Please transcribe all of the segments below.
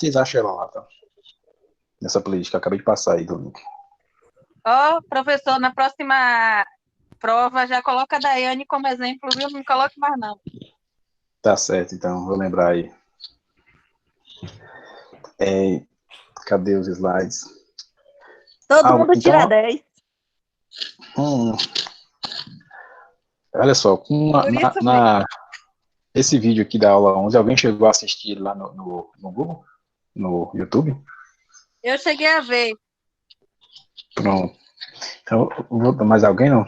vocês acham ela lá, tá? Nessa playlist que eu acabei de passar aí do link. Ó, professor, na próxima prova já coloca a Daiane como exemplo, viu? Não coloque mais, não. Tá certo, então, vou lembrar aí. Cadê os slides? Todo mundo Então, tira 10. olha só, Por isso mesmo. esse vídeo aqui da aula 11, alguém chegou a assistir lá no Google? No YouTube? Eu cheguei a ver. Pronto. Então, mais alguém não?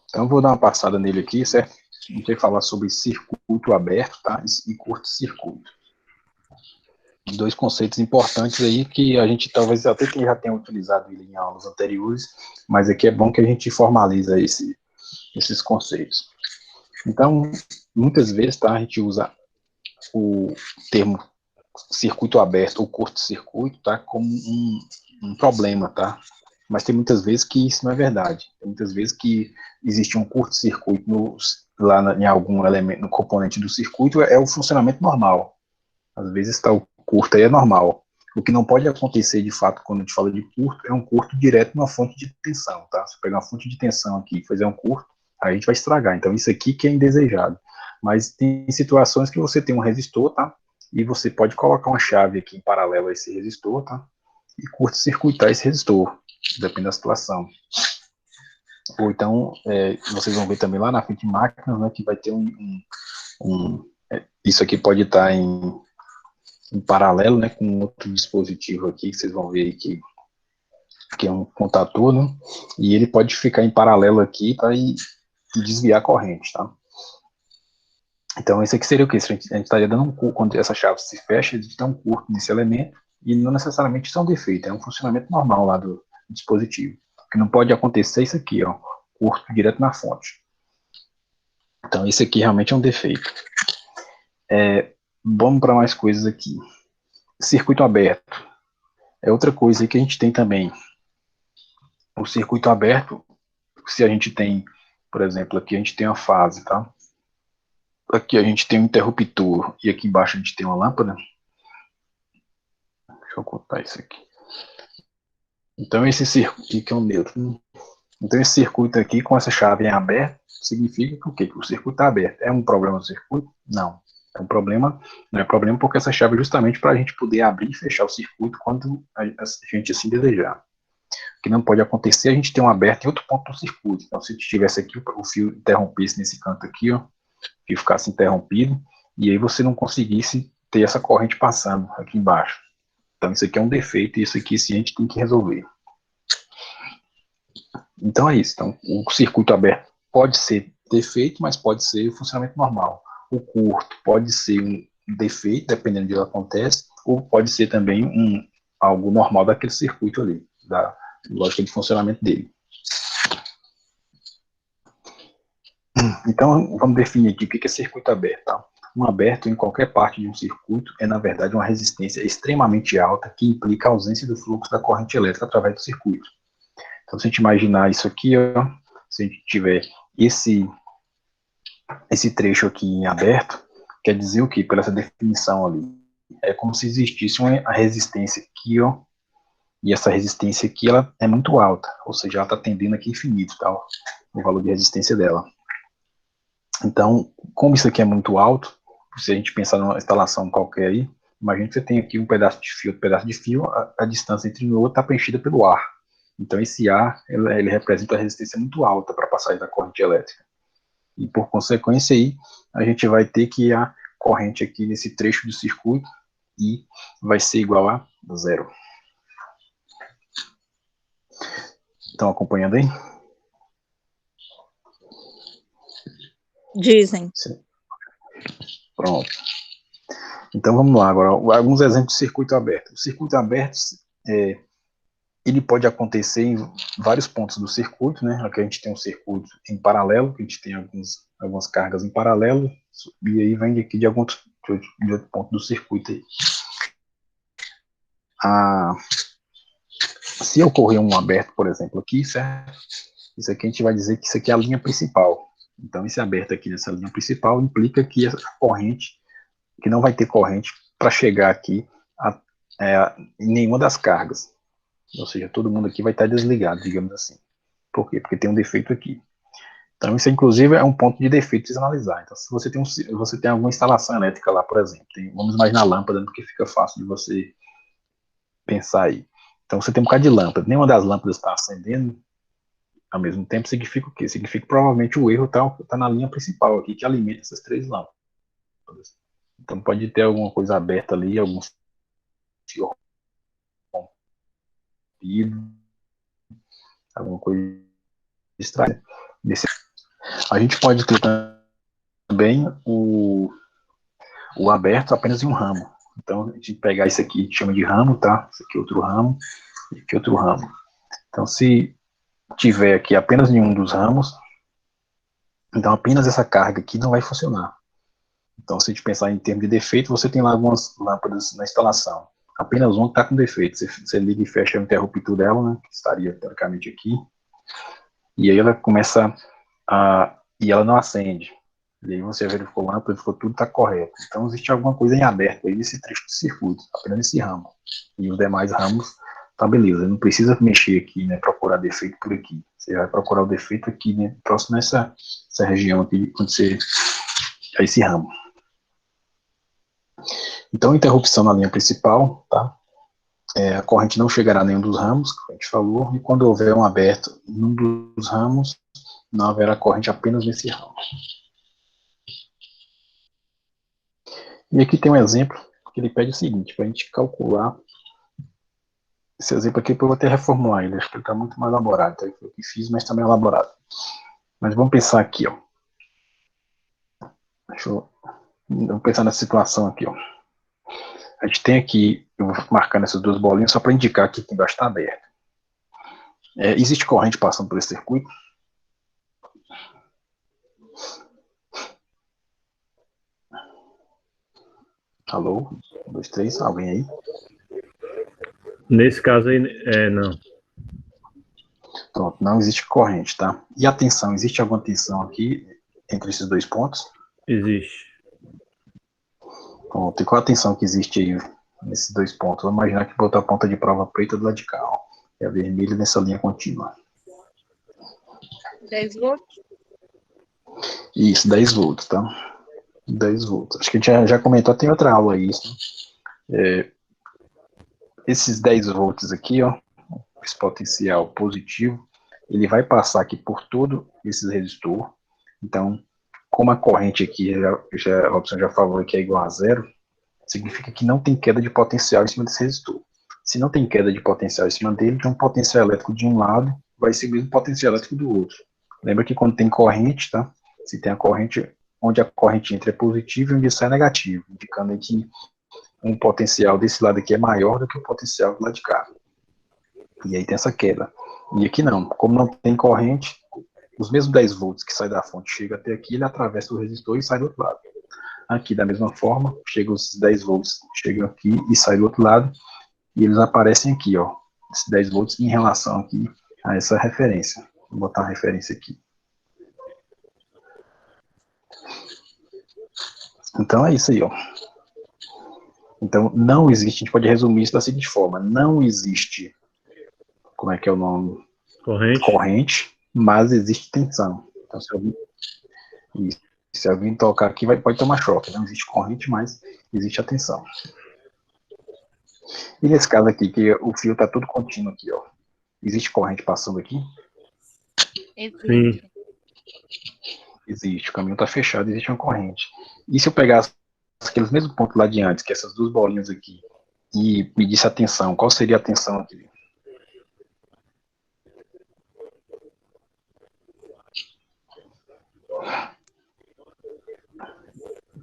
Então, eu vou dar uma passada nele aqui, certo? A gente vai falar sobre circuito aberto, tá? E curto-circuito. Dois conceitos importantes aí que a gente talvez até já tenha utilizado ele em aulas anteriores, mas aqui é bom que a gente formaliza esses conceitos. Então, muitas vezes, tá, a gente usa o termo circuito aberto ou curto-circuito, tá, como um problema, tá? Mas tem muitas vezes que isso não é verdade. Tem muitas vezes que existe um curto-circuito em algum elemento, no componente do circuito, é o funcionamento normal. Às vezes está o curto aí é normal. O que não pode acontecer, de fato, quando a gente fala de curto, é um curto direto numa fonte de tensão, tá? Se pegar uma fonte de tensão aqui e fazer um curto, aí a gente vai estragar. Então, isso aqui que é indesejado. Mas tem situações que você tem um resistor, tá? E você pode colocar uma chave aqui em paralelo a esse resistor, tá? E curto-circuitar esse resistor, depende da situação. Ou então, vocês vão ver também lá na frente de máquinas, né, que vai ter isso aqui pode estar em paralelo, né, com outro dispositivo aqui, que vocês vão ver que é um contator, né, e ele pode ficar em paralelo aqui, tá, e desviar a corrente, tá. Então, esse aqui seria o quê? A gente estaria dando um curto, quando essa chave se fecha, a gente dá um curto nesse elemento, e não necessariamente isso é um defeito, é um funcionamento normal lá do dispositivo. O que não pode acontecer é isso aqui, ó, curto direto na fonte. Então, esse aqui realmente é um defeito. Vamos para mais coisas aqui. Circuito aberto. É outra coisa que a gente tem também. O circuito aberto, se a gente tem, por exemplo, aqui a gente tem uma fase, tá? Aqui a gente tem um interruptor e aqui embaixo a gente tem uma lâmpada. Deixa eu cortar isso aqui. Então esse circuito aqui é um neutro. Então esse circuito aqui com essa chave em aberto significa que o quê? Que o circuito está aberto. É um problema do circuito? Não. É um problema, não é problema porque essa chave é justamente para a gente poder abrir e fechar o circuito quando a gente assim desejar. O que não pode acontecer é a gente ter um aberto em outro ponto do circuito. Então, se tivesse aqui o fio interrompesse nesse canto aqui, ó, o fio ficasse interrompido, e aí você não conseguisse ter essa corrente passando aqui embaixo. Então, isso aqui é um defeito, e isso aqui sim a gente tem que resolver. Então, é isso. Então, o circuito aberto pode ser defeito, mas pode ser o funcionamento normal. O curto pode ser um defeito, dependendo de onde acontece, ou pode ser também algo normal daquele circuito ali, da lógica de funcionamento dele. Então, vamos definir aqui o que é circuito aberto. Tá? Um aberto em qualquer parte de um circuito é, na verdade, uma resistência extremamente alta que implica a ausência do fluxo da corrente elétrica através do circuito. Então, se a gente imaginar isso aqui, ó, se a gente tiver esse trecho aqui em aberto, quer dizer o quê? Por essa definição ali. É como se existisse uma resistência aqui, ó, e essa resistência aqui, ela é muito alta, ou seja, ela está tendendo aqui infinito, tá? O valor de resistência dela. Então, como isso aqui é muito alto, se a gente pensar numa instalação qualquer aí, imagina que você tem aqui um pedaço de fio, a distância entre um e outro está preenchida pelo ar. Então, esse ar, ele representa uma resistência muito alta para a passagem da corrente elétrica. E, por consequência, aí, a gente vai ter que a corrente aqui nesse trecho do circuito I vai ser igual a zero. Estão acompanhando aí? Dizem. Sim. Pronto. Então vamos lá agora, alguns exemplos de circuito aberto. O circuito aberto, ele pode acontecer em vários pontos do circuito, né? Aqui a gente tem um circuito em paralelo, que a gente tem algumas cargas em paralelo, e aí vem aqui de outro ponto do circuito aí. Se ocorrer um aberto, por exemplo, aqui, certo? Isso aqui a gente vai dizer que isso aqui é a linha principal. Então, esse aberto aqui nessa linha principal implica que a corrente que não vai ter corrente para chegar aqui em nenhuma das cargas. Ou seja, todo mundo aqui vai estar desligado, digamos assim. Por quê? Porque tem um defeito aqui. Então, isso, inclusive, é um ponto de defeito de analisar. Então, se você tem alguma instalação elétrica lá, por exemplo, vamos imaginar a lâmpada, porque fica fácil de você pensar aí. Então, você tem um bocado de lâmpada. Nenhuma das lâmpadas está acendendo ao mesmo tempo. Significa o quê? Significa que provavelmente o erro está na linha principal aqui, que alimenta essas 3 lâmpadas. Então, pode ter alguma coisa aberta ali, algum fio rompido, alguma coisa estranha. A gente pode ter também o aberto apenas em um ramo. Então, a gente pegar isso aqui, a gente chama de ramo, tá? Isso aqui é outro ramo, e aqui é outro ramo. Então, se tiver aqui apenas em um dos ramos, então apenas essa carga aqui não vai funcionar. Então, se a gente pensar em termos de defeito, você tem lá algumas lâmpadas na instalação. Apenas uma está com defeito. Você liga e fecha o interruptor dela, né, que estaria teoricamente aqui, e aí ela começa e ela não acende. E aí você verificou lá, verificou tudo está correto. Então existe alguma coisa em aberto aí nesse trecho de circuito, apenas nesse ramo. E os demais ramos, tá beleza. Não precisa mexer aqui, né, procurar defeito por aqui. Você vai procurar o defeito aqui, né, próximo nessa região aqui, onde você é esse ramo. Então, interrupção na linha principal, tá? A corrente não chegará a nenhum dos ramos, que a gente falou, e quando houver um aberto num dos ramos, não haverá corrente apenas nesse ramo. E aqui tem um exemplo que ele pede o seguinte, para a gente calcular esse exemplo aqui, eu vou até reformular ele, acho que ele está muito mais elaborado, tá? Foi o que fiz, mas também elaborado. Mas vamos pensar aqui, ó. Vamos pensar nessa situação aqui, ó. A gente tem aqui, eu vou marcar essas 2 bolinhas só para indicar que aqui embaixo está aberto. Existe corrente passando por esse circuito? Alô? 1, 2, 3, alguém aí? Nesse caso aí, não. Pronto, não existe corrente, tá? E a tensão, existe alguma tensão aqui entre esses 2 pontos? Existe. Pronto, e qual a tensão que existe aí nesses 2 pontos? Vamos imaginar que botar a ponta de prova preta do lado de cá, ó, e a vermelha nessa linha contínua. 10 volts? Isso, 10 volts, tá? 10 volts. Acho que a gente já comentou, tem outra aula aí, isso. Esses 10 volts aqui, ó, esse potencial positivo, ele vai passar aqui por todo esse resistor. Então, como a corrente aqui, a Robson já falou que é igual a 0, significa que não tem queda de potencial em cima desse resistor. Se não tem queda de potencial em cima dele, então o potencial elétrico de um lado vai ser o mesmo potencial elétrico do outro. Lembra que quando tem corrente, tá? Se tem a corrente, onde a corrente entra é positiva e onde sai é negativo, indicando aí que um potencial desse lado aqui é maior do que o potencial do lado de cá. E aí tem essa queda. E aqui não, como não tem corrente, os mesmos 10 volts que sai da fonte chega até aqui, ele atravessa o resistor e sai do outro lado. Aqui da mesma forma, chega os 10 volts, chegam aqui e sai do outro lado, e eles aparecem aqui, ó, esses 10 volts em relação aqui a essa referência. Vou botar a referência aqui. Então é isso aí, ó. Então não existe, a gente pode resumir isso da seguinte forma, não existe, como é que é o nome? Corrente, mas existe tensão. Então se alguém tocar aqui, pode tomar choque. Não existe corrente, mas existe a tensão. E nesse caso aqui, que o fio está todo contínuo aqui, ó. Existe corrente passando aqui? Existe. Sim. Existe, o caminho está fechado, existe uma corrente. E se eu pegasse aqueles mesmos pontos lá de antes, que essas 2 bolinhas aqui, e medisse a tensão, qual seria a tensão aqui?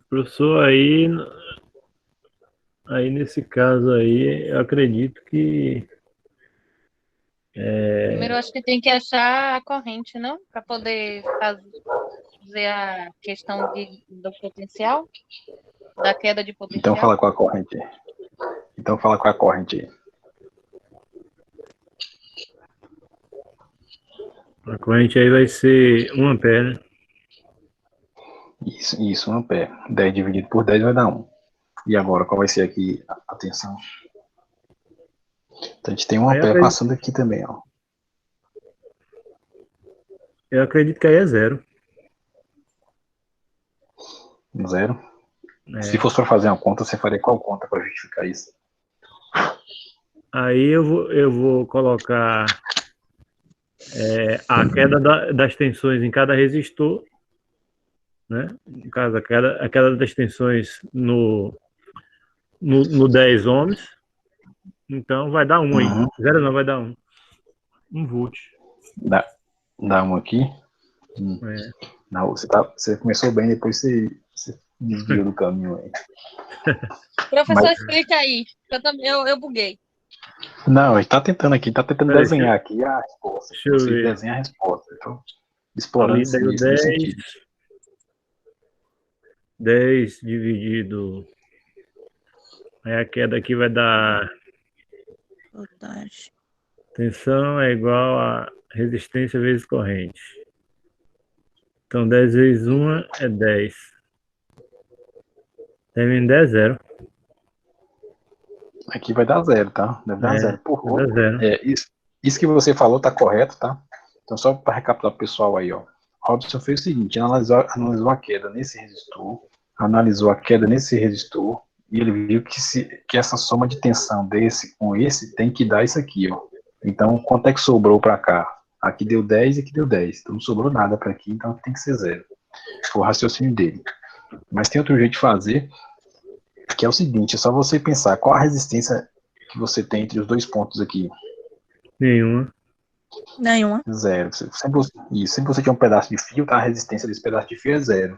Professor, aí nesse caso aí, eu acredito que Primeiro, eu acho que tem que achar a corrente, não? Para poder fazer a questão do potencial, da queda de potencial. Então fala com a corrente. Então fala com a corrente aí. a corrente aí vai ser 1 ampere, né? Isso, 1 ampere. 10 dividido por 10 vai dar 1. E agora, qual vai ser aqui a tensão? Então, a gente tem um Aí eu ampere acredito, passando aqui também, ó. eu acredito que aí é zero. Zero. Se É. fosse para fazer uma conta, você faria qual conta para justificar isso? Aí eu vou colocar a queda das tensões em cada resistor, né? No caso, a queda das tensões no 10 ohms. Então vai dar um aí. Uhum. Zero não, vai dar um. 1 volt. Dá um aqui. É. Não, você começou bem, depois você desviou do caminho aí. Professor, Mas, explica aí. Eu buguei. não, ele tá tentando aqui, tá tentando Peraí, desenhar aqui a resposta. deixa eu Você ver. desenha a resposta. Então, explorando Ali daí o esse no 10, sentido. 10 dividido. Aí a queda aqui vai dar. Voltagem. Tensão é igual a resistência vezes corrente. Então 10 vezes 1 é 10. Termina em 10 é zero. Aqui vai dar zero, tá? Deve dar É, zero. Por vai dar zero. isso que você falou tá correto, tá? Então, só para recapitular pro pessoal aí, ó. Robson fez o seguinte: analisou a queda nesse resistor, analisou a queda nesse resistor, e ele viu que essa soma de tensão desse com esse tem que dar isso aqui, ó. Então, quanto é que sobrou para cá? Aqui deu 10 e aqui deu 10. Então, não sobrou nada para aqui, então aqui tem que ser zero. Foi o raciocínio dele. Mas tem outro jeito de fazer, que é o seguinte: é só você pensar qual a resistência que você tem entre os dois pontos aqui. Nenhuma. Nenhuma. Zero. Sempre você tiver um pedaço de fio, tá? A resistência desse pedaço de fio é zero.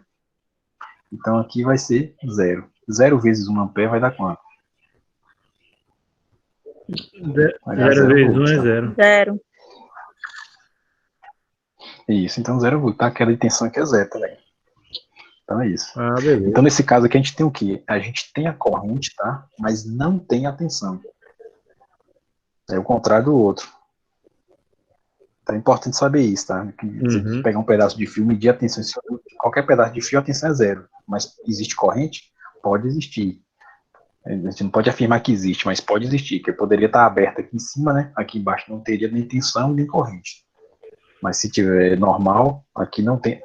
Então aqui vai ser zero. Zero vezes 1 ampere vai dar quanto? Vai dar 0 zero vezes 1 volts, é tá? zero. Zero. Isso, então zero volts, tá? Aquela tensão aqui é zero também. Então é isso. Ah, beleza. Então nesse caso aqui a gente tem o quê? A gente tem a corrente, tá? Mas não tem a tensão. É o contrário do outro. Então é importante saber isso, tá? Que você Uhum. pegar um pedaço de fio, medir a tensão. Qualquer pedaço de fio, a tensão é zero. Mas existe corrente? Pode existir. A gente não pode afirmar que existe, mas pode existir, que poderia estar aberto aqui em cima, né? Aqui embaixo não teria nem tensão nem corrente. Mas se tiver normal, aqui não tem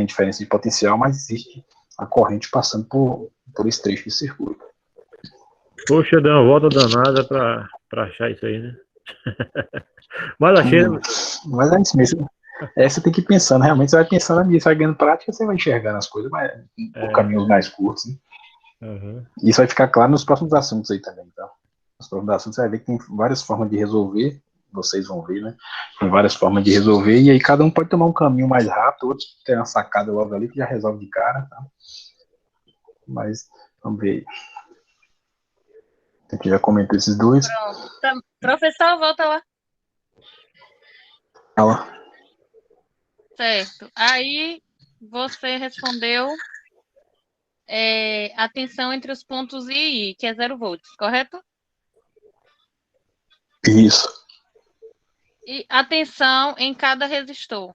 a diferença de potencial, mas existe a corrente passando por esse trecho de circuito. Poxa, deu uma volta danada pra achar isso aí, né? Mas achei. Mas é isso mesmo. Você tem que ir pensando, realmente você vai pensando nisso, vai ganhando prática, você vai enxergando as coisas por caminhos mais curtos. Né? Uhum. Isso vai ficar claro nos próximos assuntos aí também, tá? Nos próximos assuntos você vai ver que tem várias formas de resolver, vocês vão ver, né? Tem várias formas de resolver, e aí cada um pode tomar um caminho mais rápido, outro tem uma sacada logo ali que já resolve de cara, tá? Mas, vamos ver aí. Aqui já comentou esses dois. Pronto. Tá. Professor, volta lá. Ela. Certo. Aí você respondeu a tensão entre os pontos I e I, que é 0 volts, correto? Isso. E a tensão em cada resistor.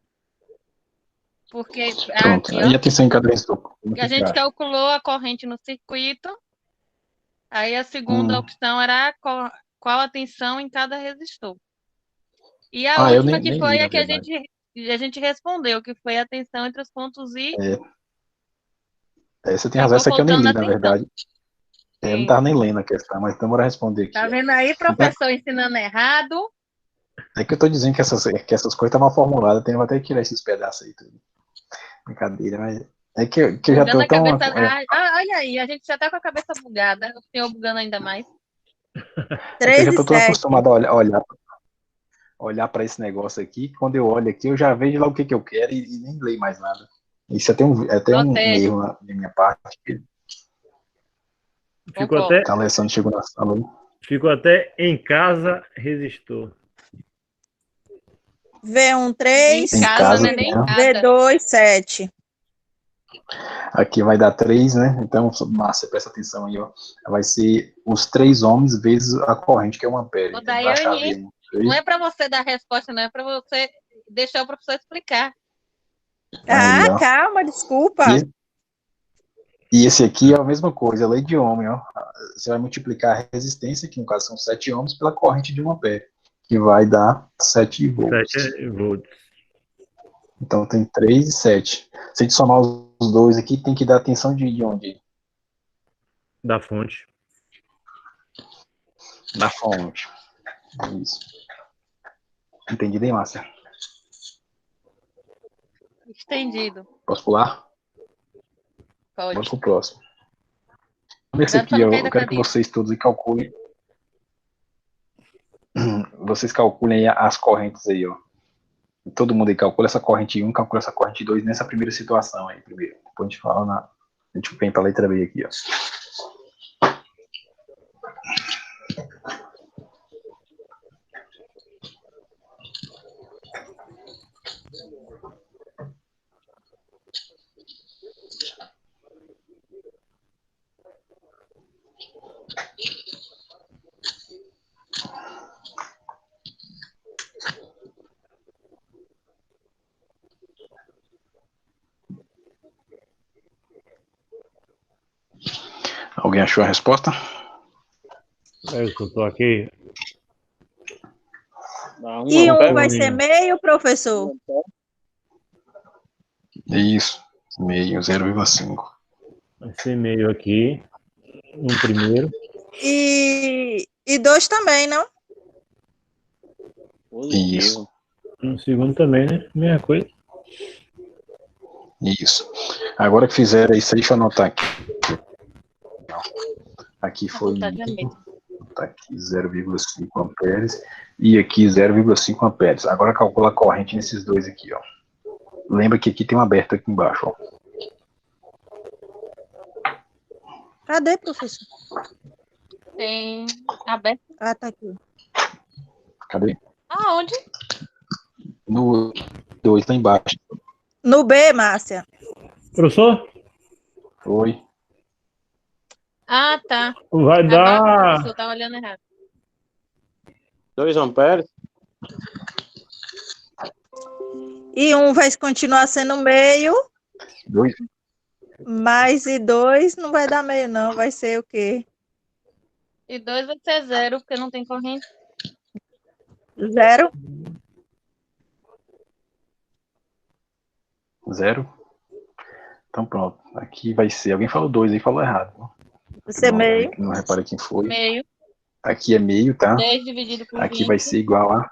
Porque Pronto. aqui, ó, Aí atenção em cada resistor. Como a que você gente acha? calculou a corrente no circuito. Aí a segunda opção era qual a tensão em cada resistor. E a Eu última que nem li, foi na a que a verdade. gente respondeu, que foi a tensão entre os pontos I, Você tem razão, ficou essa aqui eu nem faltando li, a na tensão. verdade. Eu não Sim. tava nem lendo a questão, mas demora a responder Tá aqui, ó. vendo aí, Então, professor, ensinando errado? é que eu tô dizendo que essas coisas estão mal formuladas, eu vou até tirar esses pedaços aí tudo. Brincadeira, mas é que eu já Bugando tô a tão. cabeça. Olha aí, a gente já tá com a cabeça bugada. O senhor bugando ainda mais. É que eu já 3 e tô tão 7. acostumado a olhar para esse negócio aqui, que quando eu olho aqui, eu já vejo lá o que eu quero e nem leio mais nada. Isso é até um Protege, erro da minha parte. Ficou até, concordo. A Alessandro chegou na sala aí. ficou até em casa resistor. V1, Em 3 casa, não é né? nem casa. V2, 7. Aqui vai dar 3, né? Então, Márcia, presta atenção aí, ó. Vai ser os 3 ohms vezes a corrente, que é 1 ampere. Ô, Então, vai achar Daiane, V1, não 3. é para você dar a resposta, não é para você deixar o professor explicar. Aí, ó. Calma, desculpa. E E esse aqui é a mesma coisa, a lei de Ohm, ó. Você vai multiplicar a resistência, que no caso são 7 ohms, pela corrente de 1 ampere, que vai dar 7 volts. 7 volts. Então tem 3 e 7. Se a gente somar os dois aqui, tem que dar a tensão de onde? Da fonte. Da fonte. Isso. Entendido, hein, Márcia? Estendido. Posso pular? Pode. Vamos pro próximo. Esse Cuidado pra aqui, não cair eu da quero que cadeira. vocês todos calculem. Vocês calculem as correntes aí, ó. Todo mundo aí calcula essa corrente 1, calcula essa corrente 2 nessa primeira situação aí, primeiro. Depois a gente fala A gente vem pra letra B aqui, ó. Alguém achou a resposta? Eu estou aqui. E um vai ser meio, professor? Isso. Meio, 0,5. Vai ser meio aqui. Um primeiro. E 2 também, não? Isso. Um segundo também, né? Mesma coisa. Isso. Agora que fizeram isso, deixa eu anotar aqui. Aqui foi tá aqui 0,5 amperes e aqui 0,5 amperes. Agora calcula a corrente nesses dois aqui, ó. Lembra que aqui tem um aberto aqui embaixo, ó. Cadê, professor? Tem aberto. Ah, tá aqui. Cadê? Aonde? No 2, lá embaixo. No B, Márcia. Professor? Oi. Ah, tá. Vai dar... Você tá olhando errado. 2 amperes. E um vai continuar sendo meio. 2. Mais e 2 não vai dar meio, não. Vai ser o quê? E 2 vai ser 0, porque não tem corrente. 0. 0. Então pronto. Aqui vai ser. Alguém falou 2 aí, falou errado. Vai ser meio. Não repara quem foi. Meio. Aqui é meio, tá? 10 dividido por 20. Aqui vai ser igual a...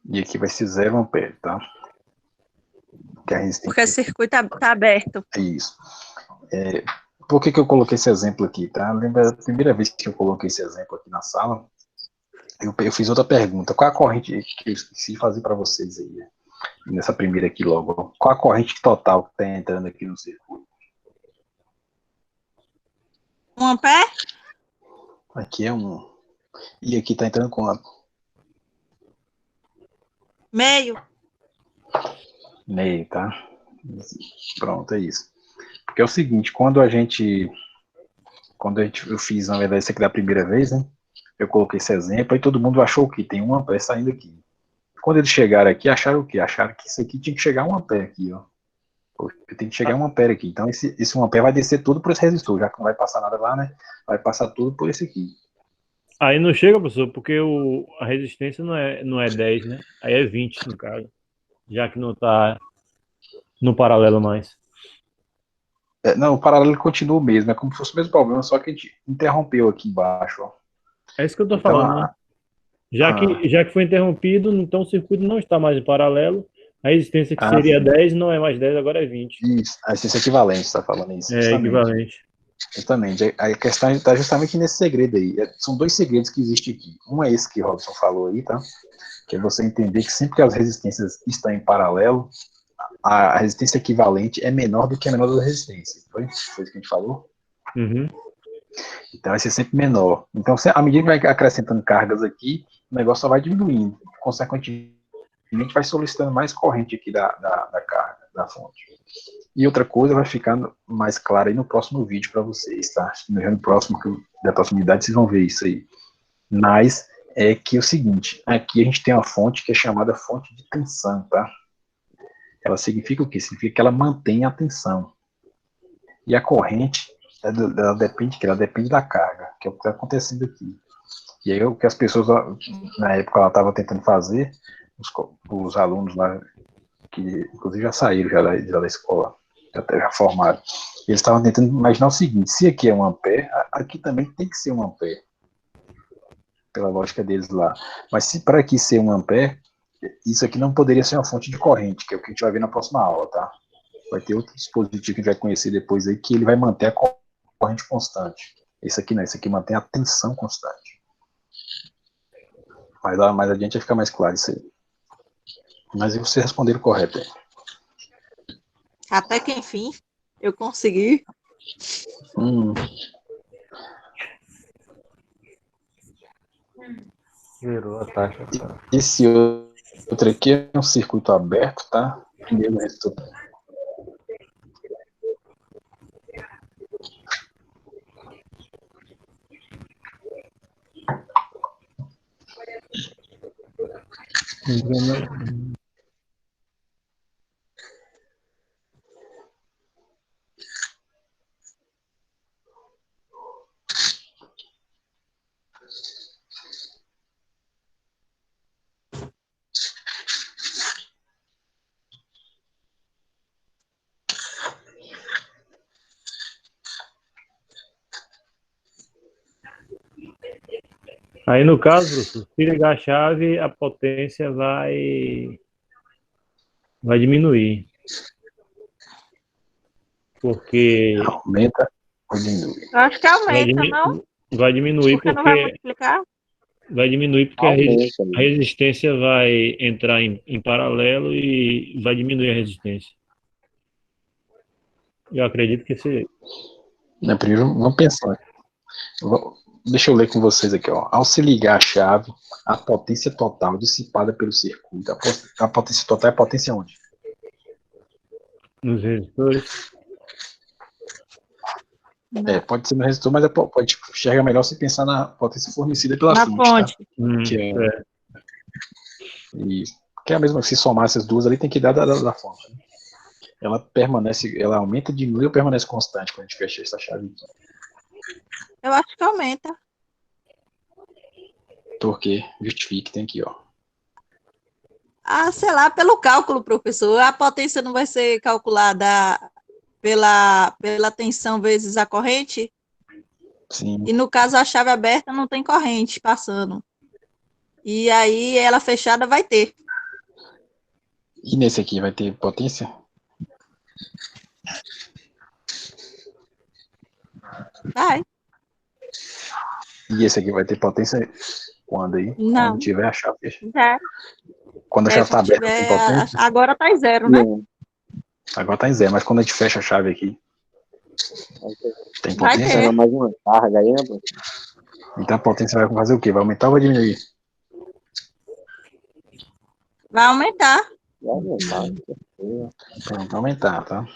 E aqui vai ser 0 ampere, tá? Que a resistência... Porque o circuito tá aberto. É isso. Por que eu coloquei esse exemplo aqui, tá? Lembra a primeira vez que eu coloquei esse exemplo aqui na sala? Eu fiz outra pergunta. Qual a corrente que eu esqueci de fazer para vocês aí? Nessa primeira aqui logo. Qual a corrente total que está entrando aqui no circuito? 1 ampere? Aqui é 1. E aqui está entrando quanto? Meio. Meio, tá? Pronto, é isso. Porque é o seguinte, eu fiz, na verdade, isso aqui da primeira vez, né? Eu coloquei esse exemplo, aí todo mundo achou que tem 1 ampere saindo aqui. Quando eles chegaram aqui, acharam o quê? Acharam que isso aqui tinha que chegar a 1 ampere aqui, ó. Tem que chegar a 1 ampere aqui. Então, esse 1 ampere vai descer tudo por esse resistor, já que não vai passar nada lá, né? Vai passar tudo por esse aqui. Aí não chega, professor, porque a resistência não é 10, né? Aí é 20, no caso. Já que não tá no paralelo mais. Não, o paralelo continua o mesmo. É como se fosse o mesmo problema, só que a gente interrompeu aqui embaixo, ó. É isso que eu tô falando, né? Já que foi interrompido, então o circuito não está mais em paralelo. A resistência que seria 10 não é mais 10, agora é 20. Isso, a resistência equivalente, você está falando isso. É, equivalente. Justamente. A questão está justamente nesse segredo aí. São 2 segredos que existem aqui. Um é esse que o Robson falou aí, tá? Que é você entender que sempre que as resistências estão em paralelo, a resistência equivalente é menor do que a menor da resistência. Foi isso que a gente falou? Uhum. Então vai ser sempre menor. Então, à medida que vai acrescentando cargas aqui, o negócio só vai diminuindo. Consequentemente, vai solicitando mais corrente aqui da carga, da fonte. E outra coisa vai ficando mais clara aí no próximo vídeo para vocês, tá? No próximo, da próxima unidade, vocês vão ver isso aí. Mas é que é o seguinte, aqui a gente tem uma fonte que é chamada fonte de tensão, tá? Ela significa o quê? Significa que ela mantém a tensão. E a corrente, ela depende da carga, que é o que está acontecendo aqui. E aí o que as pessoas, na época, ela estava tentando fazer, os alunos lá, que inclusive já saíram já da escola, já formaram, eles estavam tentando imaginar o seguinte: se aqui é 1 ampere, aqui também tem que ser 1 ampere, pela lógica deles lá. Mas se para aqui ser 1 ampere, isso aqui não poderia ser uma fonte de corrente, que é o que a gente vai ver na próxima aula, tá? Vai ter outro dispositivo que a gente vai conhecer depois aí, que ele vai manter a corrente constante. Esse aqui não, esse aqui mantém a tensão constante. Mas lá mais adiante vai ficar mais claro isso aí. Mas você responderam correto aí. Até que enfim, eu consegui. Zerou a taxa. Tá? Esse outro aqui é um circuito aberto, tá? Primeiro resultado. Aí, no caso, professor, se ligar a chave, a potência vai diminuir. Porque Aumenta ou diminui? Eu acho que aumenta, não? vai diminuir Porque não vai porque multiplicar? a Aumenta, né? resistência vai entrar em paralelo e vai diminuir a resistência. Eu acredito que seja. Não, primeiro, vamos pensar. Deixa eu ler com vocês aqui, ó. Ao se ligar a chave, a potência total dissipada pelo circuito. A potência total é a potência onde? Nos resistores. Pode ser no resistor, mas pode enxergar melhor se pensar na potência fornecida pela Na fonte, tá? fonte. Que é a mesma, se somar essas duas ali, tem que dar da fonte. Né? Ela permanece, ela aumenta, diminui ou permanece constante quando a gente fecha essa chave aqui? Eu acho que aumenta. Porque, justifique, tem aqui, ó. Ah, sei lá, pelo cálculo, professor. A potência não vai ser calculada pela tensão vezes a corrente? Sim. E no caso, a chave aberta não tem corrente passando. E aí, ela fechada vai ter. E nesse aqui vai ter potência? Vai. E esse aqui vai ter potência quando aí? Não. Quando tiver a chave fechada. Já. Quando a chave está aberta, tem potência? Agora tá em zero, né? Não. Agora tá em zero, mas quando a gente fecha a chave aqui, tem Vai potência? ter. Tem mais uma carga aí, né, pô? Então a potência vai fazer o quê? Vai aumentar ou vai diminuir? Vai aumentar. Vai aumentar. Então, vai aumentar, tá?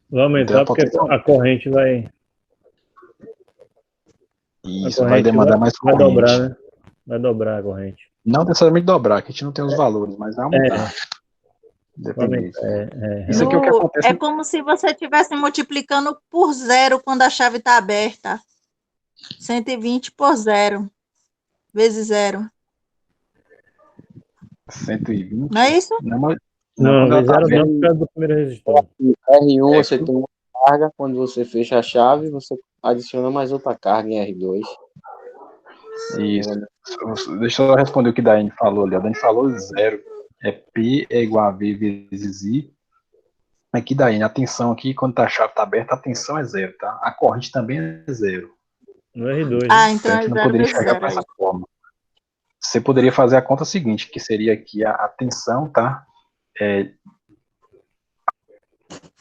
Vai aumentar Então, a porque potência- a corrente vai. Isso, a vai corrente demandar mais vai corrente. dobrar, né? Vai dobrar a corrente. Não necessariamente dobrar, que a gente não tem os valores, mas vai aumentar. Vai Depende. aumentar. Isso aqui é o que acontece. É como se você estivesse multiplicando por zero quando a chave está aberta. 120 por zero. Vezes zero. 120. Não é isso? Não, mas, Não, quando ela vezes tá zero aberta. não, por causa do primeiro resistor. R1 você tem uma carga, quando você fecha a chave, você adiciona mais outra carga em R2. Isso. Deixa eu só responder o que a Daiane falou ali. A Daiane falou zero. P é igual a V vezes I. Aqui, Daiane, a tensão aqui, quando a chave está aberta, a tensão é zero, tá? A corrente também é zero. No R2. Ah, Né? então A é gente não zero poderia vezes enxergar zero. dessa forma. Você poderia fazer a conta seguinte, que seria aqui a tensão, tá?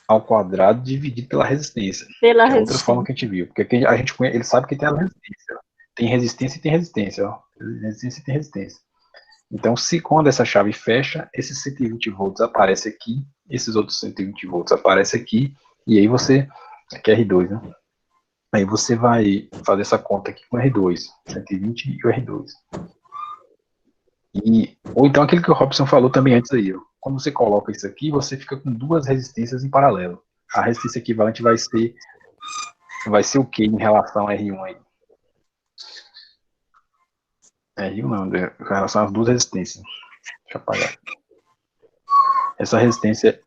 Ao quadrado dividido pela resistência. Pela Que é outra resistência. forma que a gente viu. Porque aqui a gente ele sabe que tem a resistência. Tem resistência e tem resistência. Ó. Resistência e tem resistência. Então, se quando essa chave fecha, esses 120 volts aparece aqui, esses outros 120 volts aparecem aqui, e aí você, aqui é R2, né? Aí você vai fazer essa conta aqui com R2, 120 e o R2. Ou então aquele que o Robson falou também antes aí, ó. Quando você coloca isso aqui, você fica com duas resistências em paralelo. a resistência equivalente vai ser o que em relação a R1 aí? R1 não, em relação às duas resistências. Deixa eu apagar. Essa resistência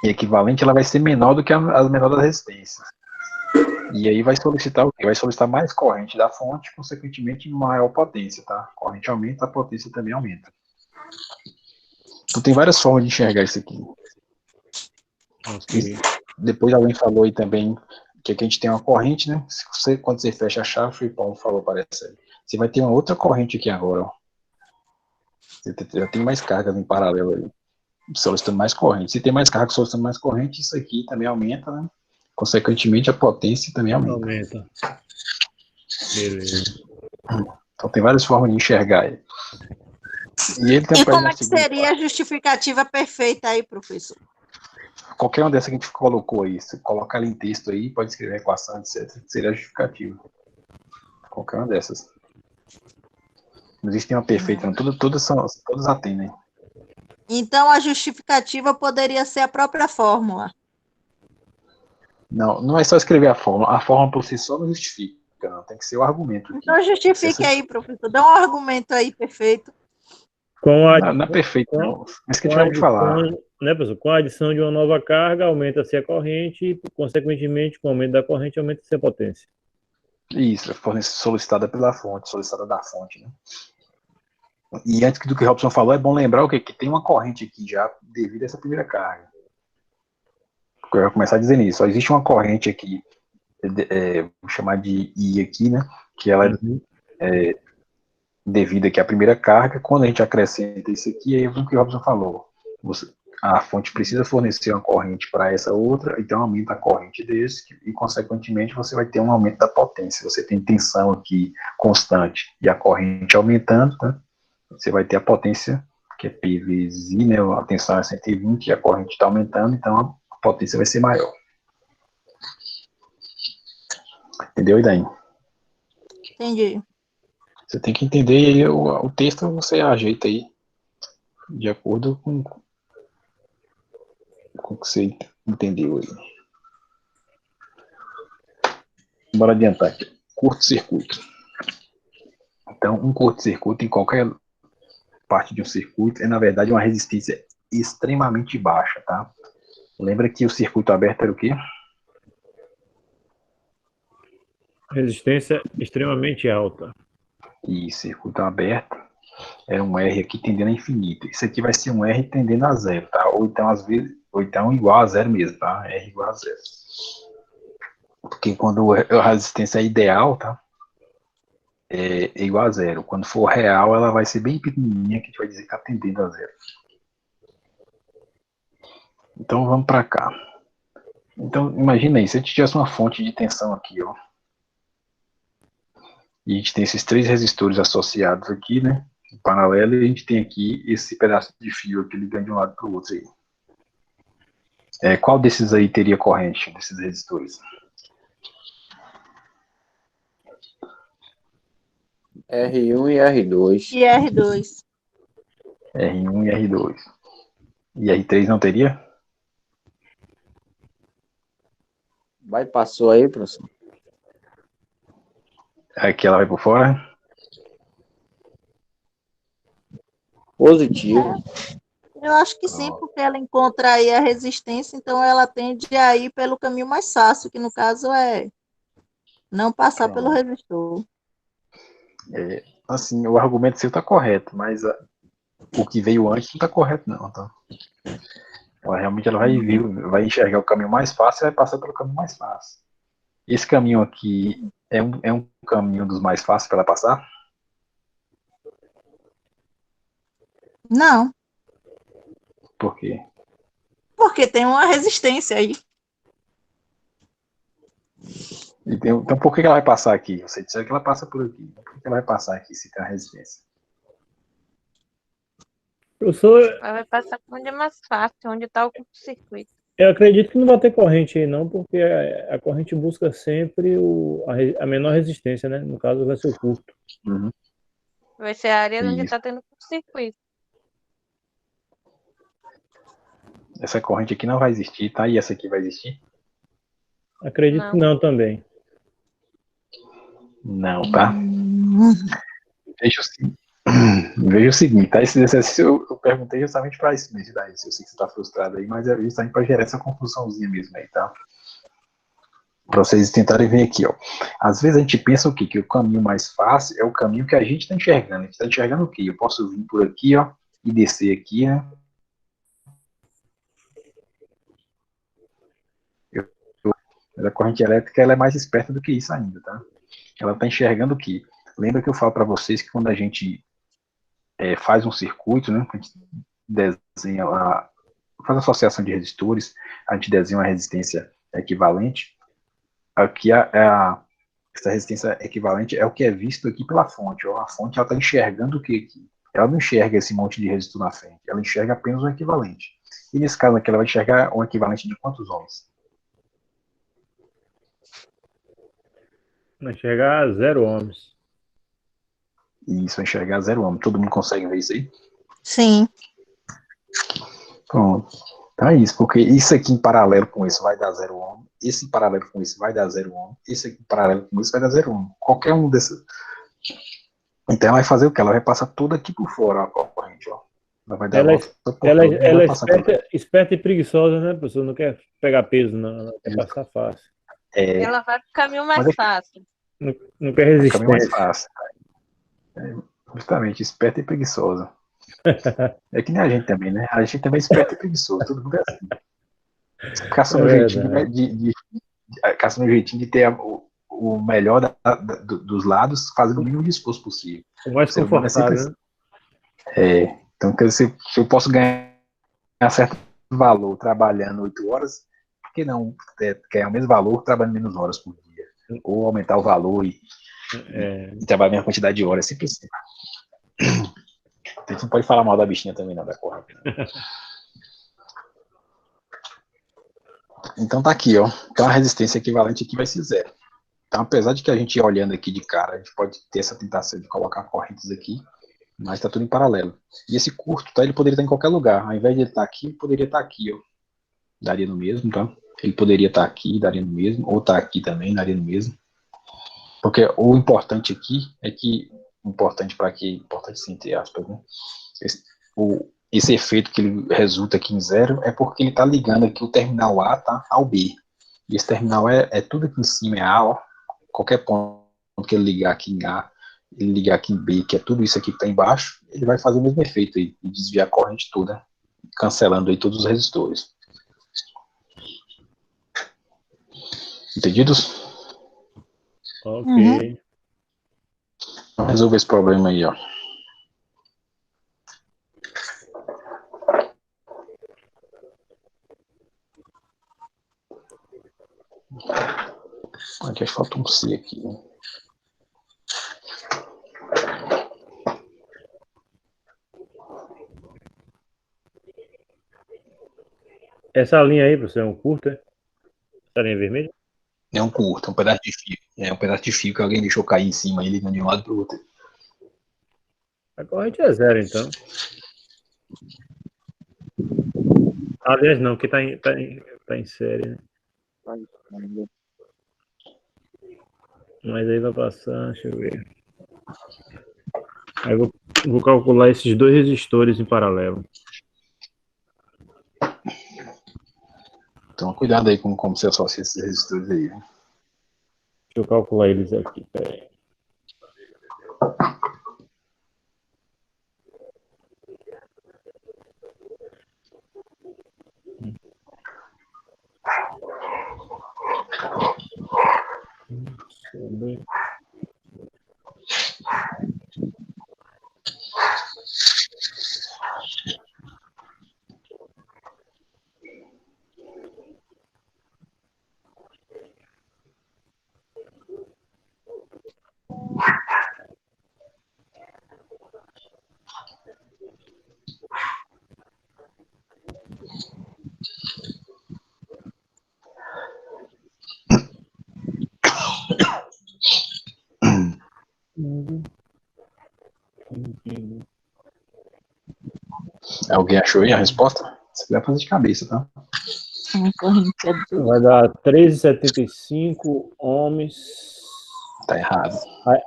equivalente, ela vai ser menor do que a menor das resistências. E aí vai solicitar o quê? Vai solicitar mais corrente da fonte, consequentemente maior potência, tá? A corrente aumenta, a potência também aumenta. Então tem várias formas de enxergar isso aqui. Ok. Depois alguém falou aí também que aqui a gente tem uma corrente, né? Quando você fecha a chave, o Paulo falou, parece aí. Você vai ter uma outra corrente aqui agora, ó. Você já tem mais cargas em paralelo aí, solicitando mais corrente. Se tem mais carga solicitando mais corrente, isso aqui também aumenta, né? Consequentemente, a potência também aumenta. Aumenta. Beleza. Então tem várias formas de enxergar aí. E ele tem E como é que seria a justificativa perfeita aí, professor? Qualquer uma dessas que a gente colocou aí, se colocar ela em texto aí, pode escrever equação, etc. Seria a justificativa. Qualquer uma dessas. Não existe uma perfeita, não. Todas atendem. Então, a justificativa poderia ser a própria fórmula. Não, não é só escrever a fórmula por si só não justifica, não. Tem que ser o argumento aqui. Então, justifique aí, professor. Dá um argumento aí perfeito. Não é perfeito, não. Mas que a gente vai falar. Né, professor? Com a adição de uma nova carga, aumenta-se a corrente e, consequentemente, com o aumento da corrente, aumenta-se a potência. Isso, solicitada pela fonte, solicitada da fonte, né? E antes do que o Robson falou, é bom lembrar o quê? Que tem uma corrente aqui já devido a essa primeira carga. Eu vou começar dizendo isso. Só existe uma corrente aqui, vou chamar de I aqui, né? Que ela é devido aqui à primeira carga. Quando a gente acrescenta isso aqui, aí é o que o Robson falou. A fonte precisa fornecer uma corrente para essa outra, então aumenta a corrente desse, e consequentemente você vai ter um aumento da potência. Você tem tensão aqui constante e a corrente aumentando, tá? Você vai ter a potência, que é P vezes I, né? A tensão é 120 e a corrente está aumentando, então a potência vai ser maior. Entendeu, Idaí? Entendi. Você tem que entender, e aí o texto você ajeita aí, de acordo com o que você entendeu aí. Bora adiantar aqui. Curto-circuito. Então, um curto-circuito em qualquer parte de um circuito é, na verdade, uma resistência extremamente baixa, tá? Lembra que o circuito aberto era o quê? Resistência extremamente alta. E circuito aberto era um R aqui tendendo a infinito. Isso aqui vai ser um R tendendo a zero, tá? Ou então, às vezes, igual a zero mesmo, tá? R igual a zero. Porque quando a resistência é ideal, tá? É igual a zero. Quando for real, ela vai ser bem pequenininha, que a gente vai dizer que está tendendo a zero. Então, vamos para cá. Então, imagina aí, se a gente tivesse uma fonte de tensão aqui, ó. E a gente tem esses três resistores associados aqui, né? Em paralelo, e a gente tem aqui esse pedaço de fio aqui ligando de um lado para o outro aí. Qual desses aí teria corrente, desses resistores? R1 e R2. E R2. R1 e R2. E R3 não teria? Passou aí, professor? Aqui ela vai por fora? Positivo. Eu acho que sim, porque ela encontra aí a resistência, então ela tende a ir pelo caminho mais fácil, que no caso é não passar pelo resistor. Assim, o argumento seu está correto, mas o que veio antes não está correto, não, tá? Realmente ela vai enxergar o caminho mais fácil e vai passar pelo caminho mais fácil. Esse caminho aqui é um caminho dos mais fáceis para ela passar? Não, Por quê? porque tem uma resistência aí. Então por que ela vai passar aqui? Você disse que ela passa por aqui. Por que ela vai passar aqui se tem uma resistência? Professor, Ela vai passar por onde é mais fácil, onde está o curto-circuito. eu acredito que não vai ter corrente aí, não, porque a corrente busca sempre a menor resistência, né? No caso, vai ser o curto. Uhum. Vai ser a área onde Isso. está tendo curto-circuito. Essa corrente aqui não vai existir, tá? E essa aqui vai existir? Acredito que não também. Não, tá? Veja o seguinte, tá? Esse exercício eu perguntei justamente para isso mesmo, tá? Eu sei que você está frustrado aí, mas é justamente para gerar essa confusãozinha mesmo aí, tá? Para vocês tentarem ver aqui, ó. Às vezes a gente pensa o quê? Que o caminho mais fácil é o caminho que a gente está enxergando. A gente está enxergando o quê? Eu posso vir por aqui, ó, e descer aqui, né? Mas a corrente elétrica ela é mais esperta do que isso ainda, tá? Ela está enxergando o quê? Lembra que eu falo para vocês que quando a gente faz um circuito, né? A gente desenha lá, faz associação de resistores, a gente desenha uma resistência equivalente. Aqui essa resistência equivalente é o que é visto aqui pela fonte. Ó. A fonte está enxergando o que aqui? Ela não enxerga esse monte de resistor na frente, ela enxerga apenas um equivalente. E nesse caso aqui, ela vai enxergar um equivalente de quantos ohms? Vai enxergar 0 ohms. Isso, vai enxergar 0 ohms. Todo mundo consegue ver isso aí? Sim. Pronto. Então é isso, porque isso aqui em paralelo com isso vai dar 0 ohm, esse em paralelo com isso vai dar 0 ohm, esse aqui em paralelo com isso vai dar 0 ohm. Qualquer um desses. Então ela vai fazer o quê? Ela vai passar tudo aqui por fora, ó, a corrente, ó. Ela vai dar Ela, volta por ela, todo, ela vai é passar por esperta e preguiçosa, né, professor? Não quer pegar peso, não. Ela quer passar fácil. Ela vai pro caminho mais Mas fácil. Não quer o caminho mais resistência. fácil. Justamente, esperta e preguiçosa. É que nem a gente também, né? A gente também é esperto e preguiçoso, todo mundo é assim. Caçando É um jeitinho verdade. caçando um jeitinho de ter o melhor dos lados, fazendo o mínimo de esforço possível. O mais O ser humano é sempre confortável, assim. né? Então, quer dizer, se eu posso ganhar certo valor trabalhando 8 horas, por que não ganhar o mesmo valor trabalhando menos horas por dia? Ou aumentar o valor e trabalhar a mesma quantidade de horas, sempre assim. A gente não pode falar mal da bichinha também, não, da corrente. Então tá aqui, ó. Então a resistência equivalente aqui vai ser 0. Então, apesar de que a gente ir olhando aqui de cara, a gente pode ter essa tentação de colocar correntes aqui, mas está tudo em paralelo. E esse curto, tá, ele poderia estar em qualquer lugar. Ao invés de ele estar aqui, ele poderia estar aqui, ó. Daria no mesmo, tá? Ele poderia estar aqui, daria no mesmo, ou estar aqui também, daria no mesmo. Porque o importante aqui é que, importante para quê? Importante sim, entre aspas, né? Esse efeito que ele resulta aqui em 0 é porque ele está ligando aqui o terminal A, tá, ao B. E esse terminal é tudo aqui em cima, é A, ó. Qualquer ponto que ele ligar aqui em A, ele ligar aqui em B, que é tudo isso aqui que está embaixo, ele vai fazer o mesmo efeito aí, e desviar a corrente toda, cancelando aí todos os resistores. Entendidos? Ok. Vamos resolver esse problema aí, ó. Aqui falta um C aqui, né? Essa linha aí, professor, é um curto, é? Essa linha vermelha? É um curto, um pedaço de fio. É um pedaço de fio que alguém deixou cair em cima, ele ligando de um lado para o outro. A corrente é 0, então. Aliás, não, que tá em série, né? Mas aí vai passar, deixa eu ver. Aí eu vou calcular esses dois resistores em paralelo. Então, cuidado aí com como você associa esses resistores aí. Né? Deixa eu calcular eles aqui, peraí. Alguém achou aí a resposta? Você vai fazer de cabeça, tá? Uma corrente é 2. Vai dar 13,75 ohms. Tá errado.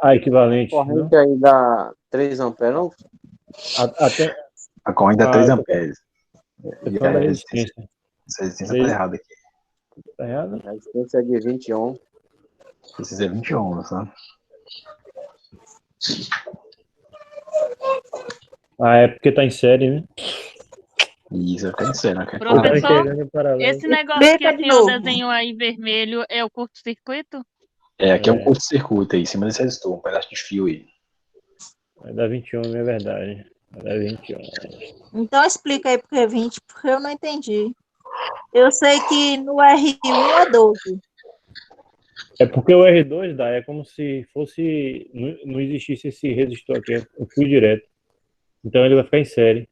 A equivalente, A não? corrente aí dá 3 amperes, não? Até A corrente dá 3 eu amperes. tô E a falando da resistência, resistência. essa resistência tá errada aqui. Tá errado? A resistência é de 20 ohms. Precisa é 20 ohms, tá? É porque tá em série, né? Isso, fica de cena. Que é Tá Professor, enxergando em paralelo. esse negócio que Explica de tem o novo. desenho aí vermelho é o curto-circuito? aqui é um curto-circuito aí, em cima desse resistor, um pedaço de fio aí. Vai dar 20 ohms, é verdade. Vai dar 20 ohms. Então explica aí porque 20, porque eu não entendi. Eu sei que no R1 é 12. É porque o R2 dá, é como se fosse. Não existisse esse resistor aqui, é um fio direto. Então ele vai ficar em série.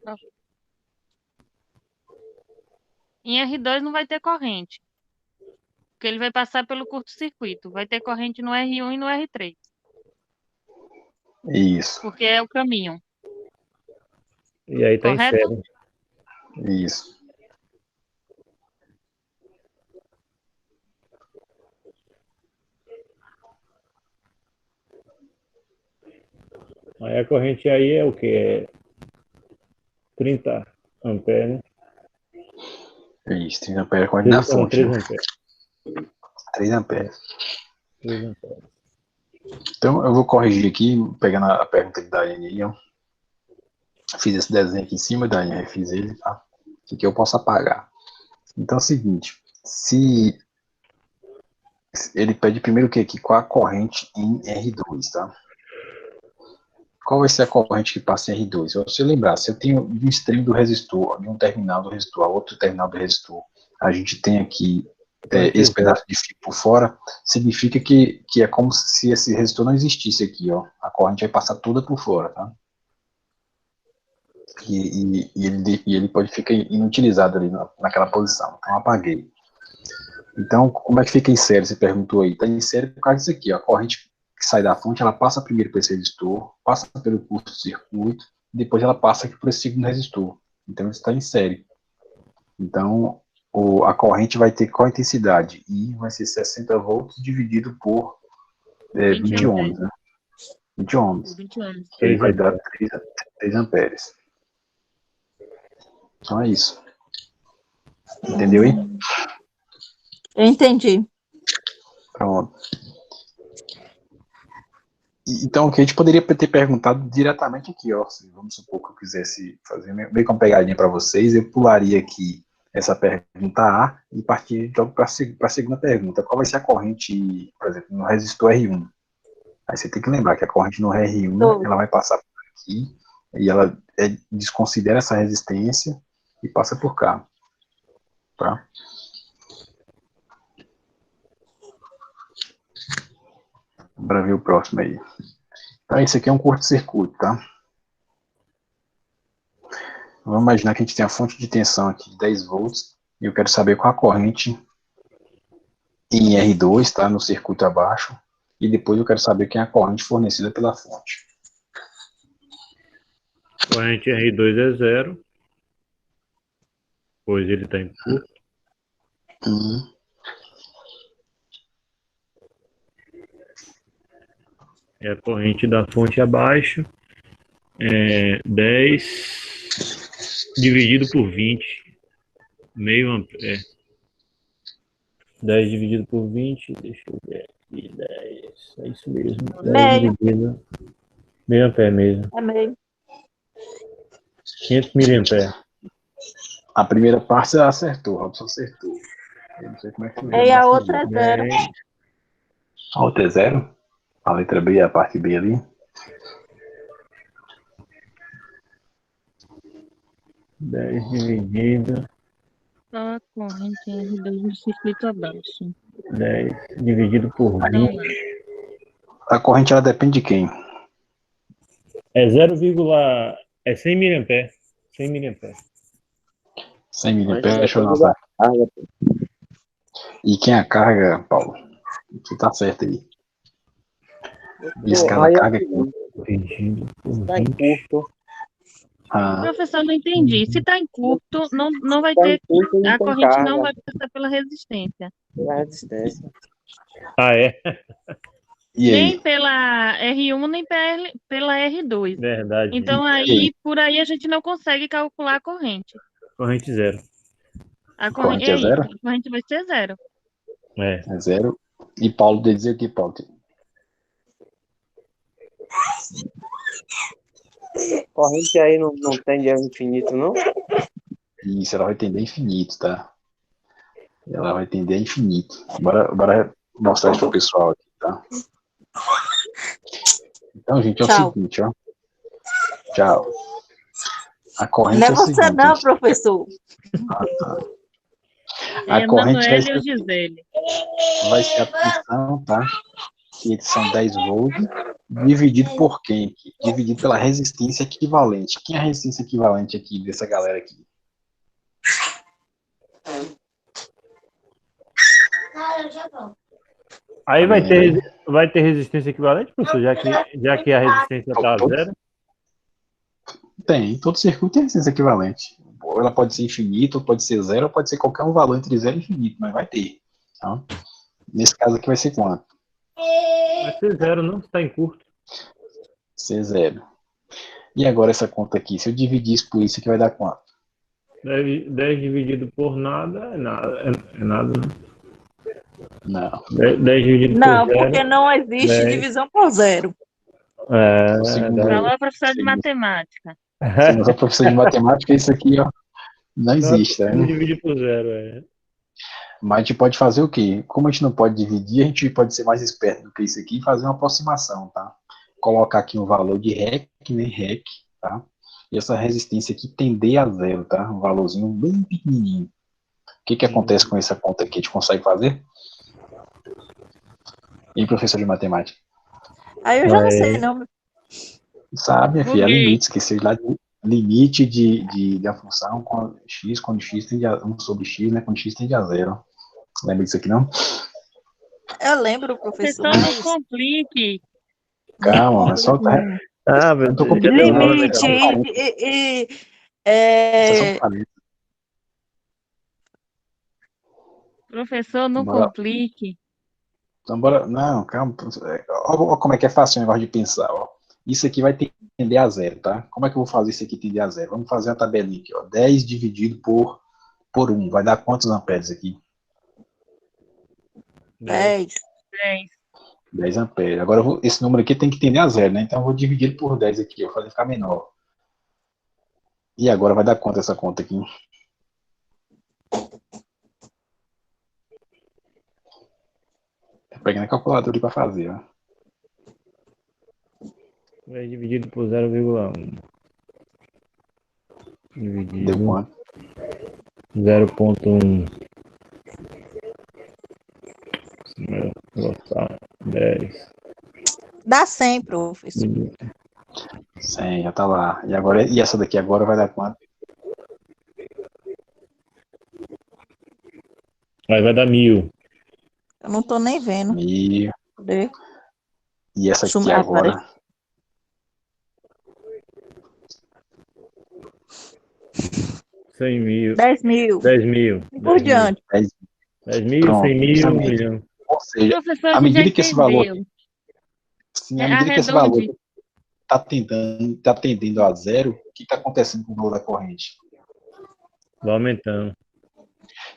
Em R2 não vai ter corrente, porque ele vai passar pelo curto-circuito. Vai ter corrente no R1 e no R3, Isso, porque é o caminho, E aí tá em correto? série. isso. Aí a corrente aí é o que? É 30 amperes, né? Isso, 3 amperes é a corrente da fonte. 3 Né? amperes. 3 amperes. 3 amperes. Então, eu vou corrigir aqui, pegando a pergunta da Daiane aí, ó. Fiz esse desenho aqui em cima, Daiane, refiz ele, tá? O que eu posso apagar. Então é o seguinte, se ele pede primeiro o que aqui? Qual a corrente em R2, tá? Qual vai ser a corrente que passa em R2? Se você lembrar, se eu tenho de um extremo do resistor, de um terminal do resistor a outro terminal do resistor, a gente tem aqui esse pedaço de fio por fora, significa que é como se esse resistor não existisse aqui, ó. A corrente vai passar toda por fora, tá? E ele pode ficar inutilizado ali naquela posição. Então, apaguei. Então, como é que fica em série? Você perguntou aí. Está em série por causa disso aqui, ó. A corrente que sai da fonte, ela passa primeiro por esse resistor, passa pelo curto-circuito, depois ela passa aqui por esse segundo resistor. Então, isso está em série. Então, a corrente vai ter qual intensidade? I vai ser 60 volts dividido por 20 ohms, né? 20 ohms. 20 anos. Ele vai dar 3 amperes. Então, é isso. Entendeu aí? Eu entendi. Pronto. Então, o que a gente poderia ter perguntado diretamente aqui, ó, se vamos supor que eu quisesse fazer meio com uma pegadinha para vocês, eu pularia aqui essa pergunta A e partir logo para a segunda pergunta. Qual vai ser a corrente, por exemplo, no resistor R1? Aí você tem que lembrar que a corrente no R1, ela vai passar por aqui, e ela desconsidera essa resistência e passa por cá. Tá? Para ver o próximo aí. Então, esse aqui é um curto-circuito, tá? Vamos imaginar que a gente tem a fonte de tensão aqui de 10 volts, e eu quero saber qual a corrente em R2, tá? No circuito abaixo, e depois eu quero saber quem é a corrente fornecida pela fonte. Corrente R2 é 0, pois ele está em curto. E a corrente da fonte abaixo é 10 dividido por 20, meio ampere. 10 dividido por 20, deixa eu ver aqui, 10, é isso mesmo. 10 dividido, meio ampere mesmo. É meio. 500 miliamperes. A primeira parte você acertou, Robson acertou. Eu não sei como é que E a outra é 0. A outra é 0? A letra B, a parte B ali? 10 dividido. A corrente em R2 no circuito abaixo. 10 dividido por 20. A corrente, ela depende de quem? É 100 miliamperes. 100 miliamperes. 100 miliamperes, deixa eu notar. E quem é a carga, Paulo? Você tá certo aí. Isso, cada carga aqui. Dividido por Tá em 20. curto. Ah, Professor, não entendi. Se está em curto, não vai Tá ter, em curto, não a tem corrente não carga, vai passar pela resistência. pela resistência. Ah, é? e Nem aí? pela R1, nem pela R2. Verdade. Então, E aí? por aí a gente não consegue calcular a corrente. Corrente zero. A corrente, Corrente é é isso, zero? a corrente vai ser zero. É. É zero. E Paulo dizia o que, Paulo? Corrente aí não tende ao infinito, não? Isso, ela vai tender a infinito, tá? Ela vai tender a infinito. Bora mostrar isso pro pessoal aqui, tá? Então, gente, é o Tchau. seguinte, ó. Tchau. A corrente Não é é o você seguinte. não, professor. A É corrente vai Emanuele e o ser, Gisele. vai ser a tensão, tá? Que são 10 volts, dividido por quem aqui? Dividido pela resistência equivalente. Quem é a resistência equivalente aqui, dessa galera aqui? Aí Alguém lembra aí? vai ter resistência equivalente, professor, já que a resistência está zero. Tem, todo circuito tem resistência equivalente. Ou ela pode ser infinita, ou pode ser zero, ou pode ser qualquer um valor entre zero e infinito, mas vai ter. Tá? Nesse caso aqui vai ser quanto? Vai ser zero, não? Está em curto. Ser zero. E agora essa conta aqui, se eu dividir isso por isso aqui vai dar quanto? 10 dividido por nada é nada. É nada, não. Não. 10 dividido Não, por zero. porque não existe 10. divisão por zero. O segundo, Falou a professora de segundo, matemática. segundo a professora de matemática, isso aqui ó, não existe, Não né? divide por zero, é. Mas a gente pode fazer o quê? Como a gente não pode dividir, a gente pode ser mais esperto do que isso aqui e fazer uma aproximação, tá? Colocar aqui um valor de REC, né? REC, tá? E essa resistência aqui tender a zero, tá? Um valorzinho bem pequenininho. O que acontece com essa conta aqui? A gente consegue fazer? E professor de matemática? Aí eu já não sei, não. Sabe, minha filha, é Buguei. limite, esqueci lá de limite da função quando x tende a 1 sobre x, né? Quando x tende a zero. Lembra disso aqui, não? Eu lembro, professor, Professor, não mas complique. Calma, é só. Ah, Eu não tô já complicando, deu não, aula, né, é limite só um cara? parênteses. é, Isso é só um parênteses. Professor, não Bora, complique. então bora. Não, calma. Olha como é que é fácil o negócio de pensar, ó. Isso aqui vai tender a zero, tá? Como é que eu vou fazer isso aqui tender a zero? Vamos fazer a tabelinha aqui, ó. 10 dividido por 1. Vai dar quantos amperes aqui? 10. 10. 10 amperes. Agora esse número aqui tem que tender a zero, né? Então eu vou dividir por 10 aqui, eu vou fazer ficar menor. E agora vai dar quanto essa conta aqui? Tô pegando a calculadora para fazer, ó. Vai dividido por 0,1. Deu Dividido quanto? 0,1. Vou botar 10. Dá 100, professor. 100, já tá lá. E agora, e essa daqui agora vai dar quanto? Aí vai dar 1000. Eu não tô nem vendo. 1000. Cadê? E essa aqui Ah, agora? 100.000. 10.000. 10.000. E por diante. 10. 10.000, Pronto, 100.000, 1 justamente. milhão. Ou seja, Professor, a à gente já medida que esse valor, entendeu. sim, à medida que esse valor Arredonde. está tendendo a zero, o que está acontecendo com o valor da corrente? Vai aumentando.